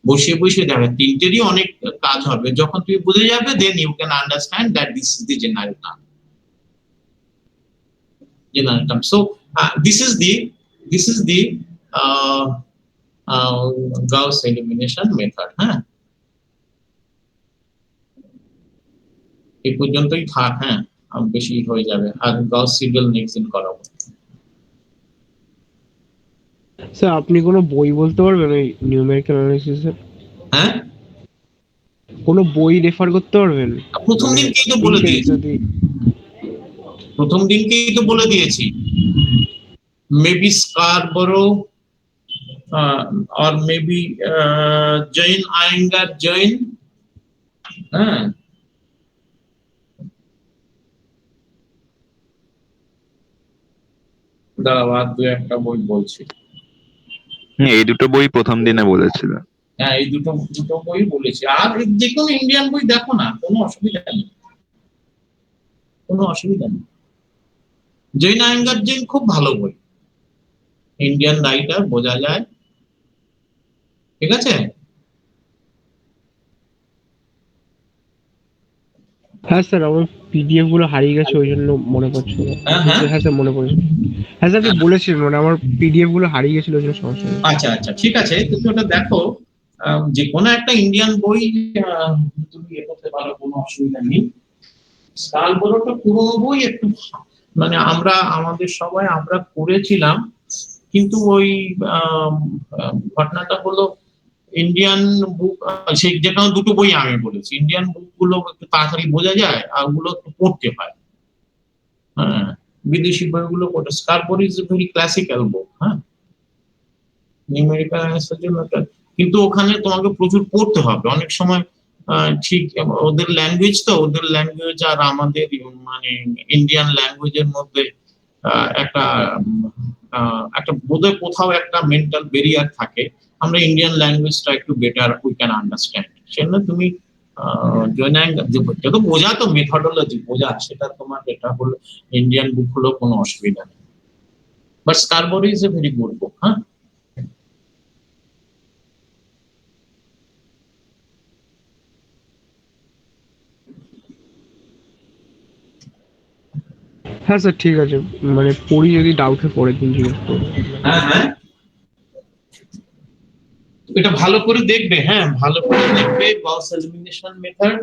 বসে বসে দেখো, তিনটেরই অনেক কাজ হবে, যখন তুমি বুঝে যাবে then you can understand that this is the general term. So this is the Gauss elimination method। হ্যাঁ এই পর্যন্তই থাক, হ্যাঁ বেশি হয়ে যাবে, আর Gauss সিরিয়াল নেক্সট দিন করাবো।
স্যার আপনি কোনো বই বলতে পারবেন ওই নিউমেরিক্যাল অ্যানালিসিসের?
হ্যাঁ
কোনো বই রেফার করতে পারবেন?
প্রথম
মানে
দিনকেই তো বলে
in case
দিয়েছি,
যদি
প্রথম দিনকেই তো বলে দিয়েছি, maybe Scarborough or maybe Jane Iyengar Jane, হ্যাঁ, দাঁড়াও আর দু একটা বই বলছি।
এই দুটো বই প্রথম দিনে বলেছিল।
হ্যাঁ, এই দুটো দুটো বই বলেছি। আর যে কোনো ইন্ডিয়ান বই দেখো না, কোনো অসুবিধা নেই, কোনো অসুবিধা নেই। জৈন আয়েঙ্গার জৈন খুব ভালো বই, ইন্ডিয়ান রাইটার, বোঝা যায়, ঠিক আছে।
হ্যাঁ স্যার, আমার পিডিএফ গুলো হারিয়ে গেছে, ওই জন্য মনে পড়ছে না।
হ্যাঁ হ্যাঁ,
হ্যাঁ স্যার, মনে পড়েছে। হ্যাঁ স্যার, আপনি বলেছিলেন, মানে আমার পিডিএফ গুলো হারিয়ে গেছিল, ওই জন্য সমস্যা নেই।
আচ্ছা আচ্ছা, ঠিক আছে, তুমি ওটা দেখো। যে কোনো একটা ইন্ডিয়ান বই তুমি এ করতে পারো, কোনো অসুবিধা নেই। স্কারবোরোটা পুরোনো বই, একটু মানে আমরা আমাদের সবাই আমরা পড়েছিলাম, কিন্তু ওই ঘটনাটা হলো ইন্ডিয়ান বুক, সেই যেখানে দুটো বই আমি বলেছি, ইন্ডিয়ান বুক গুলো একটু তাড়াতাড়ি বোঝা যায়, আর ওগুলো একটু পড়তে হয়। হ্যাঁ, বিদেশি বইগুলো পড়তে। Scarborough is a very classical book, হ্যাঁ, নিউমেরিক্যাল অ্যানালাইসিসের জন্য কিন্তু ওখানে তোমাকে প্রচুর পড়তে হবে অনেক সময়। ঠিক ওদের ল্যাঙ্গুয়েজ, তো ওদের ল্যাঙ্গুয়েজ আর আমাদের মানে ইন্ডিয়ান ল্যাঙ্গুয়েজের মধ্যে একটা একটা বোধহয় কোথাও একটা মেন্টাল ব্যারিয়ার থাকে। আমরা ইন্ডিয়ান ল্যাঙ্গুয়েজটা একটু বেটার উই ক্যান আন্ডারস্ট্যান্ড, সেজন্য তুমি যত বোঝা, তো মেথডোলজি বোঝা, সেটা তোমার এটা হলো ইন্ডিয়ান বুক হলো, কোনো অসুবিধা নেই। But Scarborough is a very good বুক। হ্যাঁ,
হ্যাঁ স্যার, ঠিক আছে, মানে পড়ি, যদি ডাউটে পড়ে দিন জিজ্ঞেস করবো।
হ্যাঁ হ্যাঁ, এটা ভালো করে দেখবে, হ্যাঁ ভালো করে দেখবে। Gauss elimination method,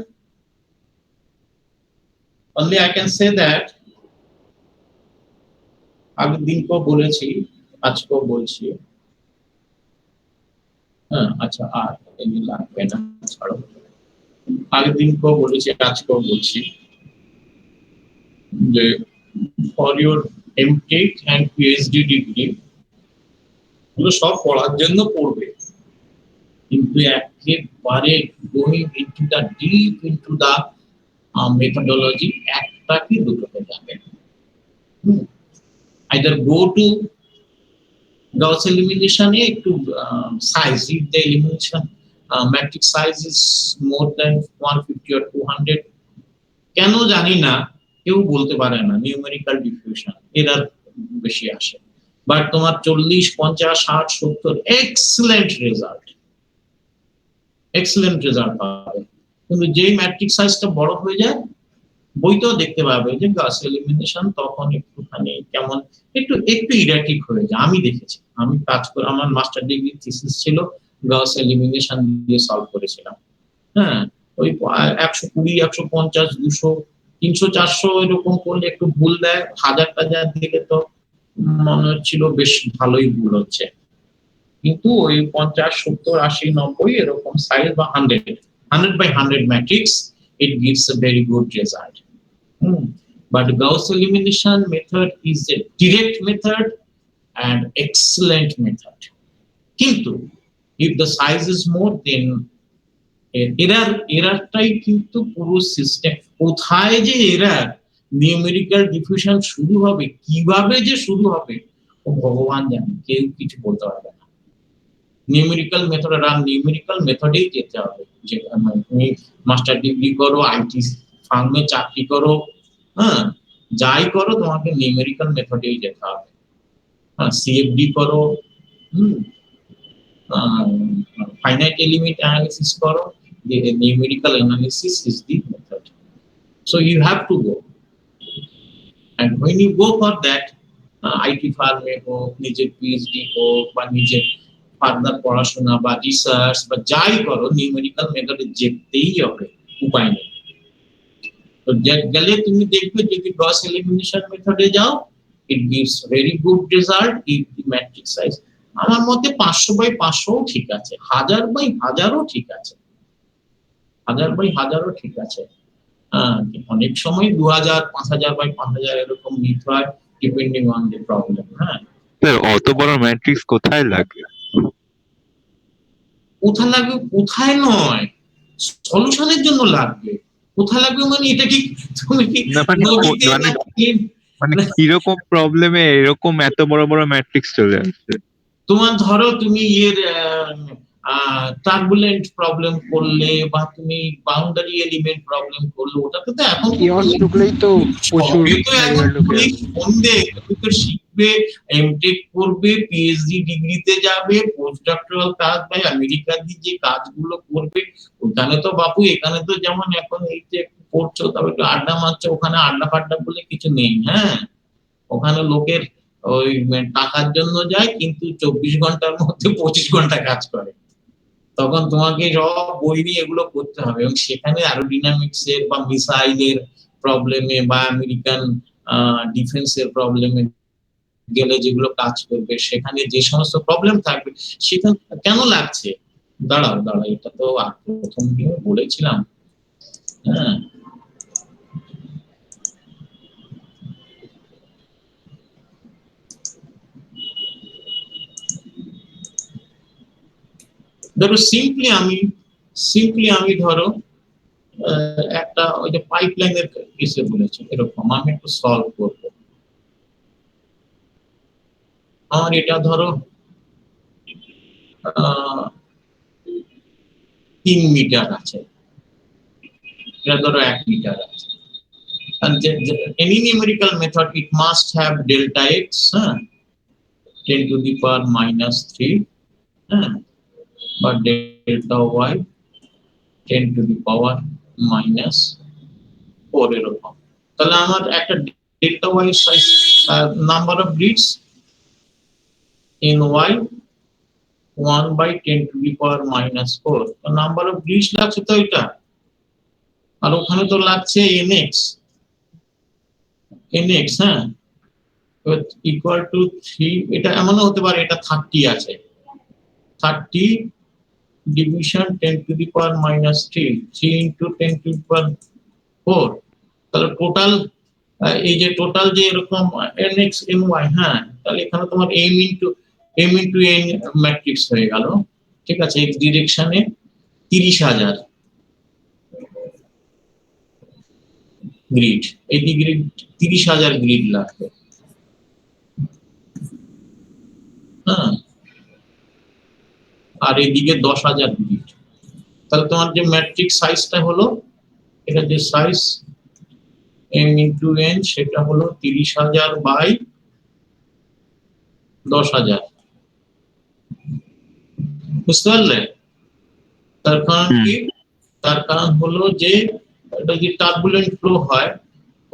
only I can say that আগের দিনকেও বলেছি, আজকেও বলছি। হ্যাঁ, আচ্ছা, আর এগুলো লাগবে না, ছাড়ো। আগের দিনকেও বলেছি, আজকেও বলছি যে for your MTech and PhD degree এগুলো সব পড়ার জন্য পড়বে, কিন্তু একেবারে going into the deep into the methodology একটা কি দুটোতে যাবে। either go to Gauss elimination এ একটু size, if the elimination matrix size is more than 150 or 200, কেন জানি না, কেউ বলতে পারে না, নিউমেরিক্যাল ডিফিউশন এরার বেশি আসে। বাট তোমার 40, 50, 60, 70 এক্সেলেন্ট রেজাল্ট, এক্সেলেন্ট রেজাল্ট পাবে। কিন্তু যেই ম্যাট্রিক্স সাইজটা বড় হয়ে যায়, বইতেও দেখতে পাবে যে গাস এলিমিনেশন তখন একটুখানি কেমন একটু একটু ইরাটিক হয়ে যায়। আমি দেখেছি, আমি কাজ করে, আমার মাস্টার ডিগ্রি থিসিস ছিল গাস এলিমিনেশন দিয়ে সলভ করেছিলাম। হ্যাঁ, ওই 120, 150, 200, 300, 400 এরকম করলে একটু ভুল দেয়, 1000 দিলে তো মনে হচ্ছিল বেশ ভালোই ভুল হচ্ছে। কিন্তু ওই 50, 70, 80, 90 এরকম সাইজ বা 100 by 100 matrix, it gives a very good result. But Gauss elimination method is a direct method and excellent method. কিন্তু if the size is more, then এরারটাই কিন্তু পুরো সিস্টেম। কোথায় যে এরার, নিউমেরিক্যাল ডিফিউশন শুরু হবে, কিভাবে যে শুরু হবে, ও ভগবান জানে, কেউ কিছু বলতে পারবে না। নিউমেরিক্যাল মেথড, আর নিউমেরিক্যাল মেথডেই যেতে হবে। যে তুমি মাস্টার ডিগ্রি করো, আইটি ফার্মে চাকরি করো, হ্যাঁ, যাই করো, তোমাকে নিউমেরিক্যাল মেথডেই যেতে হবে। হ্যাঁ, সিএফডি করো, ফাইনাইট এলিমেন্ট অ্যানালিসিস করো, the numerical analysis is the method. So you have to go, and when you go for that, IT ফার্মে হোক, নিজের পিএইচডি হোক, বা নিজের ফার্দার পড়াশোনা বা রিসার্চ বা যাই করো, নিউমেরিক্যাল মেথডে যেতেই হবে, উপায় নেই। তো গেলে তুমি দেখবে, যদি গস এলিমিনেশন মেথডে যাও, it gives very good result if the matrix size, আমার মতে 500 by 500 ঠিক আছে, 1000 by 1000ও ঠিক আছে। 1000 ঠিক আছে। হ্যাঁ, অনেক সময় 2000, 5000 বাই 5000 এরকম নিতে হয়, ডিপেন্ডিং অন দি প্রবলেম। হ্যাঁ,
স্যার অত বড় ম্যাট্রিক্স কোথায় লাগে?
কোথায় লাগবে, কোথায় নয়, সলিউশনের জন্য লাগবে। কোথায় লাগবে মানে এটা কি তুমি কি
না মানে
নদীতে
মানে
নাকি
মানে কিরকম প্রবলেমে এরকম এত বড় বড় ম্যাট্রিক্স চলে আসছে?
তোমার ধরো তুমি টার্বুলেন্ট প্রবলেম করলে বা তুমি বাউন্ডারি এলিমেন্ট প্রবলেম করলে, ওটাতে তো এখন
কিয়স ঢুকলেই তো প্রচুর
সবই তো এখন
ভেরিয়েবল ঢুকে
পুলিশ
যাবে।
সন্ধে, তুমি তো শিখবে, এমটেক করবে, পিএইচডি ডিগ্রিতে যাবে, পোস্ট ডক্টরাল কাজ বা আমেরিকাতে যে কাজগুলো করবে, ওখানে তো বাপু, এখানে তো যেমন এখন এই যে পড়ছো তবে একটু আড্ডা মারছো, ওখানে আড্ডা ফাড্ডা বলে কিছু নেই। হ্যাঁ, ওখানে লোকের ওই টাকার জন্য যায়, কিন্তু 24 ঘন্টার মধ্যে 25 ঘন্টা কাজ করে। তখন তোমাকে সব বই নিয়ে এগুলো করতে হবে, এবং সেখানে অ্যারোডিনামিক্স এর বা মিসাইলের প্রবলেমে বা আমেরিকান ডিফেন্সের প্রবলেমে গেলে যেগুলো কাজ করবে, সেখানে যে সমস্ত প্রবলেম থাকবে, সেখানে কেন লাগছে। দাঁড়াও দাঁড়াও, এটা তো প্রথম দিনে বলেছিলাম। হ্যাঁ, ধরো সিম্পলি আমি ধরো একটা ওই যে পাইপলাইনের কেসে বলেছি, এরকম আমি একটু সলভ করবো। আমার এটা ধরো 3 মিটার আছে, এটা ধরো 1 মিটার আছে। And any numerical method, it must have delta x, 10 to the power minus 3, but delta y 10 to the power minus 4 এরকম। তাহলে আমার একটা delta y size, number of greets in y 1 by 10 to the power minus 4, তো number of greets লাগছে তো এটা, আর ওখানে তো লাগছে nx, হ্যাঁ, ইকুয়াল টু 3। এটা এমনও হতে পারে এটা 30 আছে, 30 division 10 to the power minus 3 into 10 to the power 4। তাহলে টোটাল, এই যে টোটাল যে এরকম nx ny, হ্যাঁ, তাহলে এখানে তোমার m into n ম্যাট্রিক্স হয়ে গেল। ঠিক আছে, x ডিরেকশনে 30,000 গ্রিড, এই গ্রিড 30,000 গ্রিড লাগবে। হ্যাঁ, আর এদিকে 10,000 গ্রিড। তাহলে তোমার যে ম্যাট্রিক্স সাইজটা হলো, এটা যে সাইজ m into n, সেটা হলো 30,000 বাই 10,000। বুঝতে পারলে? তার কারণ কি? তার কারণ হলো যে এটা যে টার্বুলেন্ট ফ্লো হয়,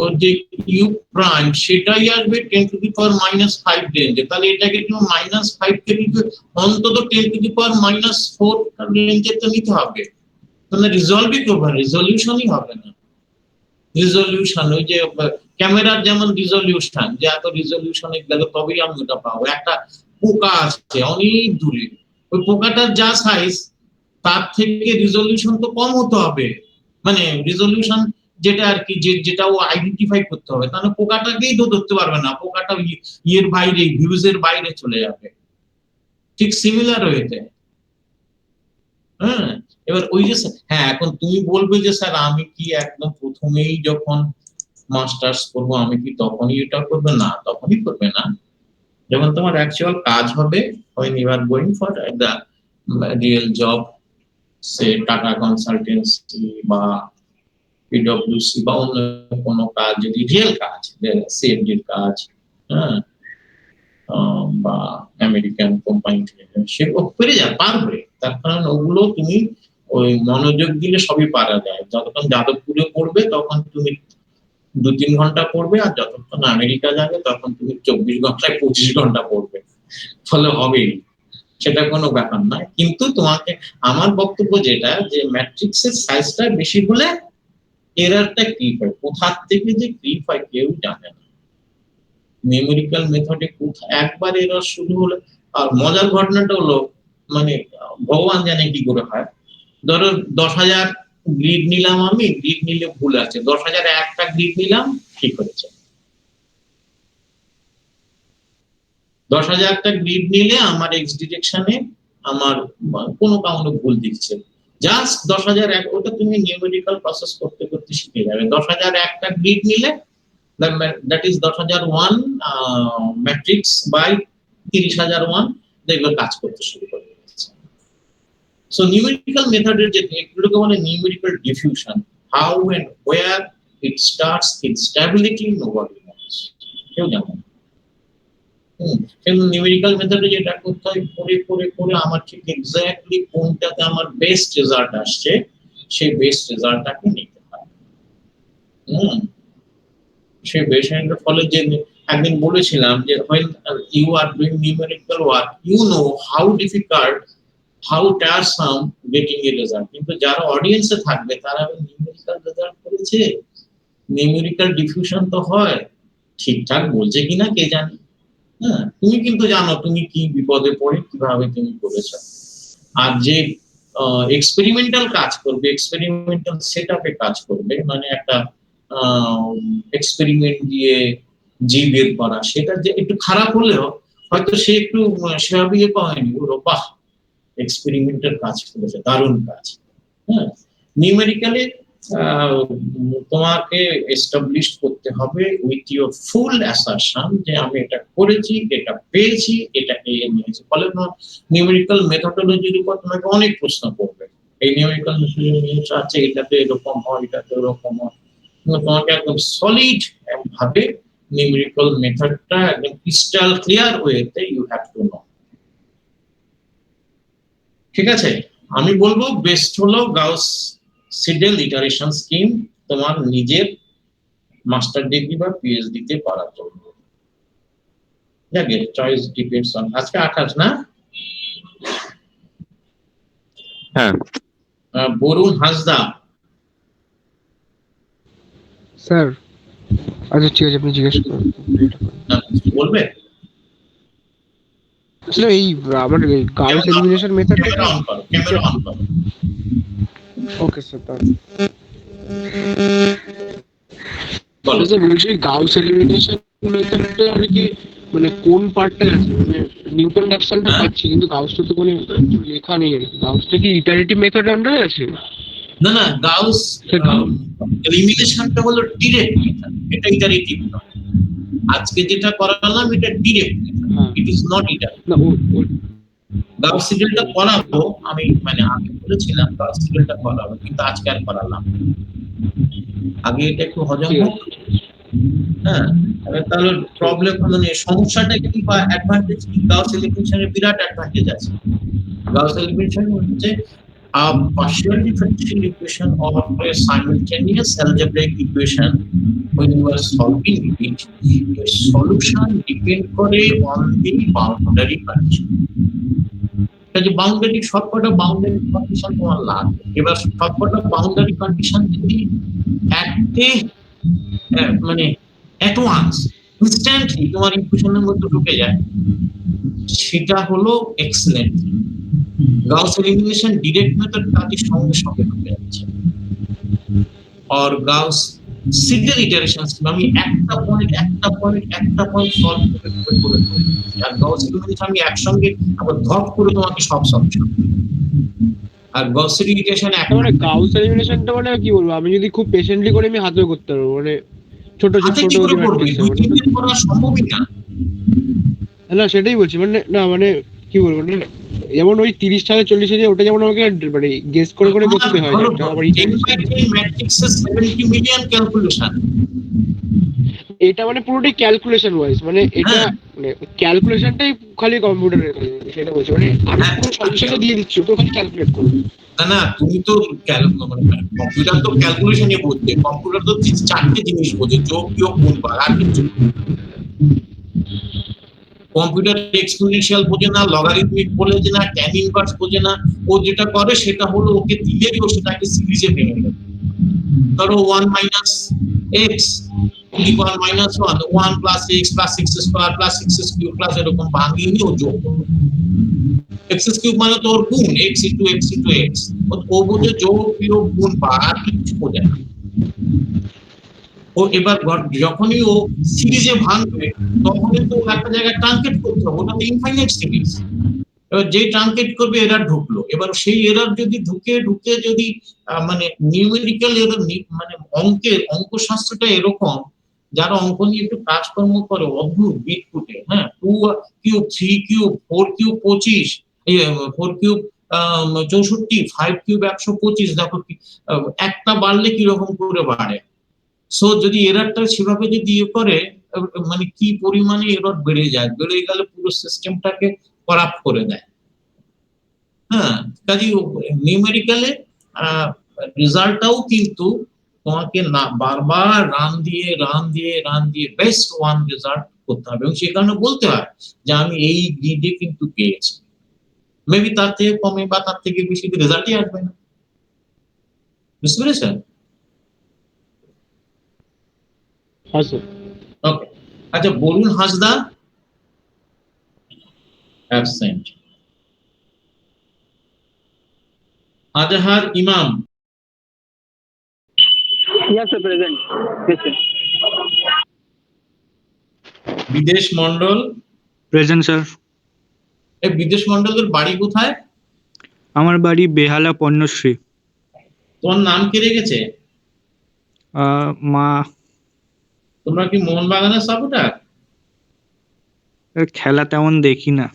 ওর যে ইউ প্রাইম সেটাই আসবে 10 to the power minus 5 রেঞ্জে। তাহলে এটাকে তুমি -5 থেকে অন্তত 10 to the power minus 4 রেঞ্জে তো নিতে হবে, তাহলে রিজলভই করবে, রেজলিউশনই হবে না। রিজলিউশন ওই যে ক্যামেরার যেমন রিজলিউশন, যে এত রিজলিউশনে গেলে তবেই আমি ওটা পাবো। একটা পোকা আছে অনেক দূরে, ওই পোকাটার যা সাইজ তার থেকে রিজলিউশন তো কম হতে হবে, মানে রিজলিউশন যেটা আর কি, যেটা ও আইডেন্টিফাই করতে হবে, তাহলে পোকাটাকেই তো ধরতে পারবে না, পোকাটা ইয়ের বাইরে, ভিউজের বাইরে চলে যাবে। ঠিক সিমিলার ওয়েতে। হ্যাঁ, এবার ওই যে হ্যাঁ, এখন তুমি বলবে যে স্যার আমি কি একদম প্রথমেই যখন মাস্টার্স করব আমি কি তখনই এটা করবে? না, তখনই করবে না, যখন তোমার অ্যাকচুয়াল কাজ হবে, when you are going for the real job, say tata consultancy বা পিডব্লিউসি বা অন্য কোনো কাজ, যদি রিয়েল কাজ, সিএফডির কাজ, হ্যাঁ, বা আমেরিকান কোম্পানি সেগুলো পেরে পারবে। তার কারণ ওগুলো তুমি ওই মনোযোগ দিলে সবই পারা যায়। যতক্ষণ যাদবপুরে পড়বে তখন তুমি 2-3 ঘন্টা পড়বে, আর যতক্ষণ আমেরিকা যাবে তখন তুমি 24 ঘন্টায় 25 ঘন্টা পড়বে, ফলে হবেই, সেটা কোনো ব্যাপার নয়। কিন্তু তোমাকে, আমার বক্তব্য যেটা, যে ম্যাট্রিক্সের সাইজটা বেশি হলে এরারটা ক্রিপ হয়, কোথা থেকে যে ক্রিপ হয় কেউ জানে না। নিউমেরিক্যাল মেথডে একবার এরর শুরু হলে, আর মজার ঘটনাটা হলো, মানে ভগবান জানে কি করে হয়, ধরো 10,000 গ্রিড নিলাম, আমি গ্রিড নিলে ভুল আছে, 10,001টা গ্রিড নিলাম, ঠিক হয়েছে। 10,000টা গ্রিড নিলে আমার এক্স ডিরেকশনে আমার কোনো কারণে ভুল দিচ্ছে, জাস্ট 10,001, ওটা তুমি নিউমেরিক্যাল প্রসেস করতে করতে শিখে যাবে। 10,001টা গ্রিড নিলে দ্যাট ইজ 10,001 ম্যাট্রিক্স বাই 30,001, দেখবে কাজ করতে শুরু করে দিচ্ছে। সো নিউমেরিক্যাল মেথডের যে এগুলোকে বলে numerical diffusion, how and where it starts, its stability nobody knows, কেউ জানে না। কিন্তু নিউমেরিক্যাল মেথডে যেটা করতে হয়, করে করে করে আমার ঠিক এক্স্যাক্টলি কোনটাতে আমার বেস্ট রেজাল্ট আসছে, সেই বেস্ট রেজাল্টটাকে নিতে হয়। সেই বেস্ট রেজাল্টের ফলে যে একদিন বলেছিলাম যে when you are doing numerical work, you know how difficult, how tiresome getting a result, কিন্তু যারা অডিয়েন্সে থাকবে তারা নিউমেরিক্যাল রেজাল্ট করেছে, নিউমেরিক্যাল ডিফিউশন তো হয়, ঠিকঠাক বলছে কিনা কে জানে। হ্যাঁ, তুমি কিন্তু জানো তুমি কি বিপদে পড়ে কিভাবে তুমি করেছো। আর যে এক্সপেরিমেন্টাল কাজ করবে, এক্সপেরিমেন্টাল সেটআপে কাজ করবে, মানে একটা এক্সপেরিমেন্ট দিয়ে জি বের করা, সেটা যে একটু খারাপ হলেও হয়তো সে একটু সেভাবে ইয়ে পায়নি, ওর বাহ এক্সপেরিমেন্টাল কাজ করেছে, দারুণ কাজ। হ্যাঁ, নিউমেরিক্যালি তোমাকে এস্টাবলিশ করতে হবে উইথ ইউর ফুল অ্যাসারশন যে আমি এটা করেছি, এটা পেয়েছি, এটা এ নিয়েছি। ফলে নিউমেরিক্যাল মেথডোলজির উপর তোমাকে অনেক প্রশ্ন করবে, এই নিউমেরিক্যাল মেথড আছে, এটাতে এরকম হয়, এটাতে এরকম হয়। তোমাকে একদম সলিড ভাবে নিউমেরিক্যাল মেথডটা একদম ক্রিস্টাল ক্লিয়ার ওয়েতে ইউ হ্যাভ টু নো। ঠিক আছে, আমি বলবো বেস্ট হলো গাউস সিডেল ইটারেশন স্কিম তোমার নিজের মাস্টার ডিগ্রি বা পিএইচডি তে পারার জন্য। Choice depends on. আজকে 28 না?
হ্যাঁ।
বরুণ হাসদা
স্যার আচ্ছা ঠিক আছে, আপনি জিজ্ঞেস করুন।
বলবে
আসলে এই আমার গাউস এলিমিনেশন মেথডটা
ক্যামেরা অন করো, ক্যামেরা অন করো।
ওকে স্যার,
বলো।
বলছি গাউস এলিমিনেশন মেথডটা আর কি মানে কোন পার্টটা আছে, মানে নিউটন রাফসনটা পাচ্ছি কিন্তু গাউসটা তো কোনো লেখা নেই আর কি। গাউসটা কি ইটারেটিভ মেথড আন্ডারে আছে?
না না, গাউস এলিমিনেশনটা হলো ডিরেক্ট মেথড, এটা ইটারেটিভ নয়। আজকে যেটা করালাম এটা direct method, it is not iterative.
না
গাউস সিডেলটা করাবো আমি, মানে আগে বলেছিলাম গাউস সিডেলটা করাবো, কিন্তু আজকে আর করালাম। আগে এটা একটু হজম হোক। হ্যাঁ, তাহলে প্রবলেম মানে সমস্যাটা কি বা অ্যাডভান্টেজ কি? গাউস এলিমিনেশনের বিরাট অ্যাডভান্টেজ আছে। গাউস এলিমিনেশন হচ্ছে a partial differential equation or a simultaneous algebraic equation. When you are solving it, your solution depend করে on the boundary condition. যে বাউন্ডারি সবকটা বাউন্ডারি কন্ডিশন তোমার লাগবে। এবার সবকটা বাউন্ডারি কন্ডিশন যদি একটি মানে at once instantly তোমার ইকুয়েশনের মধ্যে ঢুকে যায়, সেটা হলো excellent. Gauss elimination direct method তাকে সঙ্গে সঙ্গে ঢুকে যাচ্ছে। আর গাউস সিডেল ইটারেশন স্কিম আমি একটা পয়েন্ট সলভ করে আর গাউস এলিমিনেশন আমি একসঙ্গে আবার ধপ করে তোমাকে সব সলিউশন। আর গাউস ইটারেশন
মানে গাউস এলিমিনেশনটা মানে কি বলবো, আমি যদি খুব পেশেন্টলি করে আমি হাতেও করতে পারবো, মানে ছোট
করা সম্ভবই না।
না সেটাই বলছি, মানে না মানে কি বলবো, মানে যেমন ওই 30 সালে 40 সালে ওটা যেমন আমাকে মানে গেস করে করে করতে হয়, এটা মানে পুরোটাই ক্যালকুলেশন ওয়াইজ, মানে এটা মানে ক্যালকুলেশনটাই খালি কম্পিউটারে, সেটা বলছি মানে আমি পুরো সলিউশনটা দিয়ে দিচ্ছি, তো খালি ক্যালকুলেট করবে।
না তুমি তো কম্পিউটার তো ক্যালকুলেশনই বোঝে, কম্পিউটার তো 4টে জিনিস বোঝে, যোগ বিয়োগ গুণভাগ, আর কিছু কম্পিউটার এক্সপোনেনশিয়াল বোঝে না, লগারিদমিক বোঝে না, ট্যান ইনভার্স বোঝে না। ও যেটা করে সেটা হলো ওকে দিলেই ও সেটাকে সিরিজে ভেঙে দেবে। ধরো 1 - x power minus 1, 1 plus x square plus x cube plus এরকম ভাঙিয়ে নিয়ে ও যোগ করবে। x cube মানে তোর গুণ x into x ও বুঝে যোগ বিয়োগ গুণ পার কিছু বোঝে না। ও এবার যখনই ও সিরিজে ভাঙবে তখনই তো একটা জায়গায় ট্রানকেট করতে হবে, ওটা তো ইনফাইনাইট সিরিজ। এবার যেই ট্রানকেট করবে এরার ঢুকলো, এবার সেই এরার যদি ঢুকে যদি মানে নিউমেরিক্যাল এরার মানে অঙ্কশাস্ত্রটা এরকম, যারা অঙ্ক নিয়ে একটু কাজকর্ম করে অদ্ভুত বিটকুটে, হ্যাঁ 2 cube 3 cube 4 cube 25, 4 cube 64, 5 cube 125, দেখো একটা বাড়লে কিরকম করে বাড়ে। সো যদি এরারটা সেভাবে যদি করে মানে কি পরিমাণে এরর বেড়ে যায়, বেড়ে গেলে পুরো সিস্টেমটাকে করাপ্ট করে দেয়। হ্যাঁ, কাজে নিউমেরিক্যালে রেজাল্টটাও কিন্তু তোমাকে না বারবার রান দিয়ে বেস্ট ওয়ান রেজাল্ট করতে হবে, এবং সে কারণে বলতে হয় যে আমি এই গ্রিডে কিন্তু পেয়েছি। মেবি তার থেকে কমে বা তার থেকে বেশি রেজাল্টই আসবে না। বুঝতে পেরেছেন?
হ্যাঁ স্যার।
ওকে, আচ্ছা বলুন হাসদা। অ্যাবসেন্ট। আজহার ইমাম।
Yes, sir, present. Yes, sir.
বিদেশ মন্ডল।
Present sir.
এই বিদেশ মন্ডলের বাড়ি কোথায়?
আমার বাড়ি বেহালা পণ্যশ্রী।
তোমার নাম কে রেখেছে?
মা।
তোমরা কি মোহনবাগানের সাপোর্টার?
খেলা তেমন দেখি না।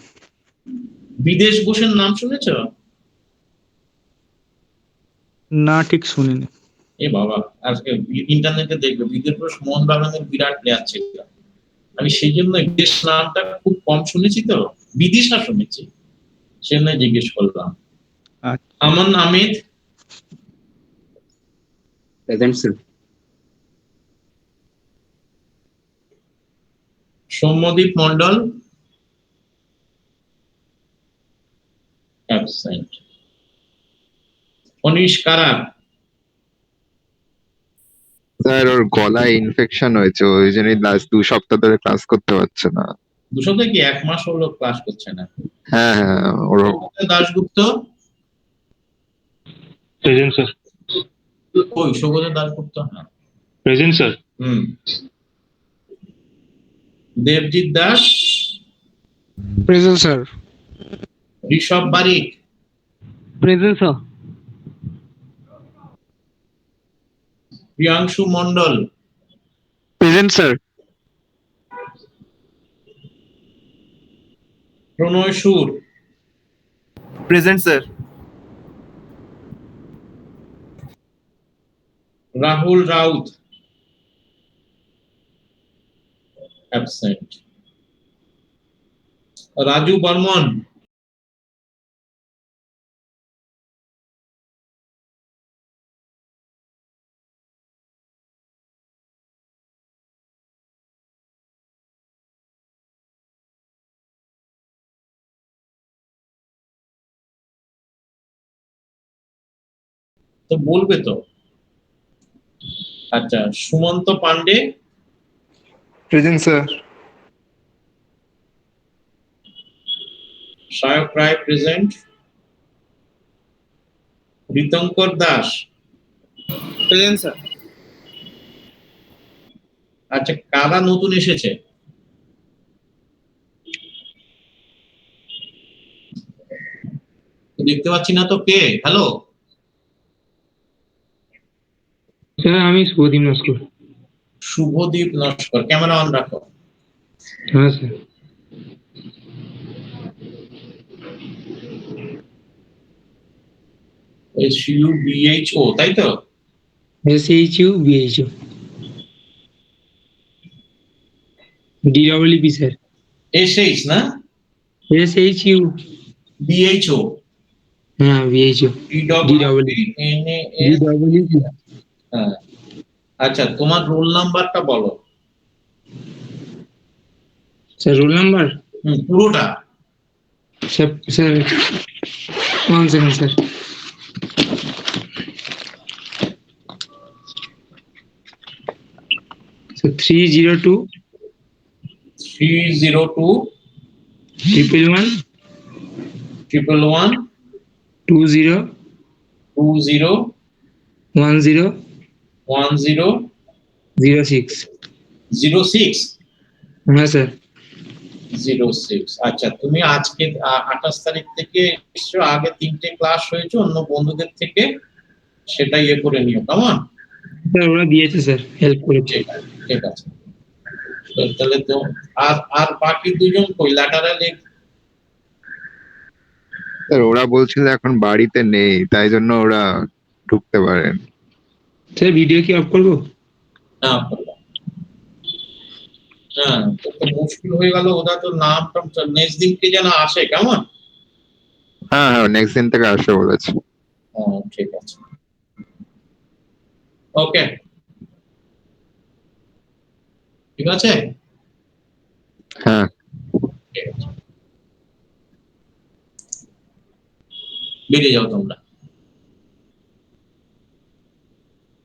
বিদেশ বোসের নাম শুনেছো?
না, ঠিক শুনিনি।
এ বাবা, আজকে ইন্টারনেটে দেখবে বিদেশ বোস মোহনবাগানের বিরাট প্লেয়ার ছিল। আমি সেই জন্য বিদেশ নামটা খুব কম শুনেছি, তো বিদিশা শুনেছি, সেজন্য জিজ্ঞেস করলাম। Aman Ahmed.
Present sir.
Soumyadeep Mondal. Absent. Anish Kara.
Sir ওর গলায় ইনফেকশন হয়েছে, ওই জন্যই লাস্ট 2 সপ্তাহ ধরে ক্লাস করতে পারছে না।
2 সপ্তাহ কি 1 মাস হলো ক্লাস করছে না?
হ্যাঁ হ্যাঁ ওর।
দাশগুপ্ত।
Present sir.
ওই সৌগত দাশগুপ্ত। হ্যাঁ
present sir.
Debjit Das.
Present sir.
Rishabh Barik.
Present, sir.
Priyanshu Mondal.
Present sir.
Pranay Sur.
Present sir.
Rahul Raut. Absent. Raju Barman. তো বলবে তো। আচ্ছা, Sumanta Pandey.
Present sir.
Sayak Roy present. Ritankar Das.
Present sir.
আচ্ছা, কারা নতুন এসেছে? দেখতে পাচ্ছি না তো, কে? হ্যালো।
স্যার আমি শুভদীপ নস্কর।
শুভদীপ নস্কর, ক্যামেরা অন রাখো।
হ্যাঁ স্যার।
SUBHO, তাই তো?
SHUBHO DWP sir.
SH না?
SHU
BHO।
হ্যাঁ BHO DWP।
হ্যাঁ। আচ্ছা, তোমার রোল নাম্বারটা বলো।
Sir roll number?
পুরোটা।
Sir 1 second sir. So 302
302
111
111
20
20
10
10
06
06
হ্যাঁ স্যার
06 আচ্ছা, তুমি আজকে 28 তারিখ থেকে এসছো, আগে 3টে ক্লাস হয়েছে অন্য বন্ধুদের থেকে, সেটা ইয়ে করে নিও, কেমন?
স্যার ওরা দিয়েছে স্যার, হেল্প করেছে।
ঠিক আছে তো তাহলে তো আর আর বাকি দুজন কই ল্যাটারাল?
স্যার ওরা বলছিল এখন বাড়িতে নেই, তাই জন্য ওরা ঢুকতে পারেন।
স্যার ভিডিও কি অফ করবো?
না করলাম। হ্যাঁ, তো মুশকিল হয়ে গেল, ওরা তো নাম নেক্সট দিনকে যেন আসে, কেমন?
হ্যাঁ হ্যাঁ, নেক্সট দিন থেকে আসবে বলেছে।
ঠিক আছে, ওকে, ঠিক আছে,
হ্যাঁ।
ঠিক আছে, বেরিয়ে যাও তোমরা।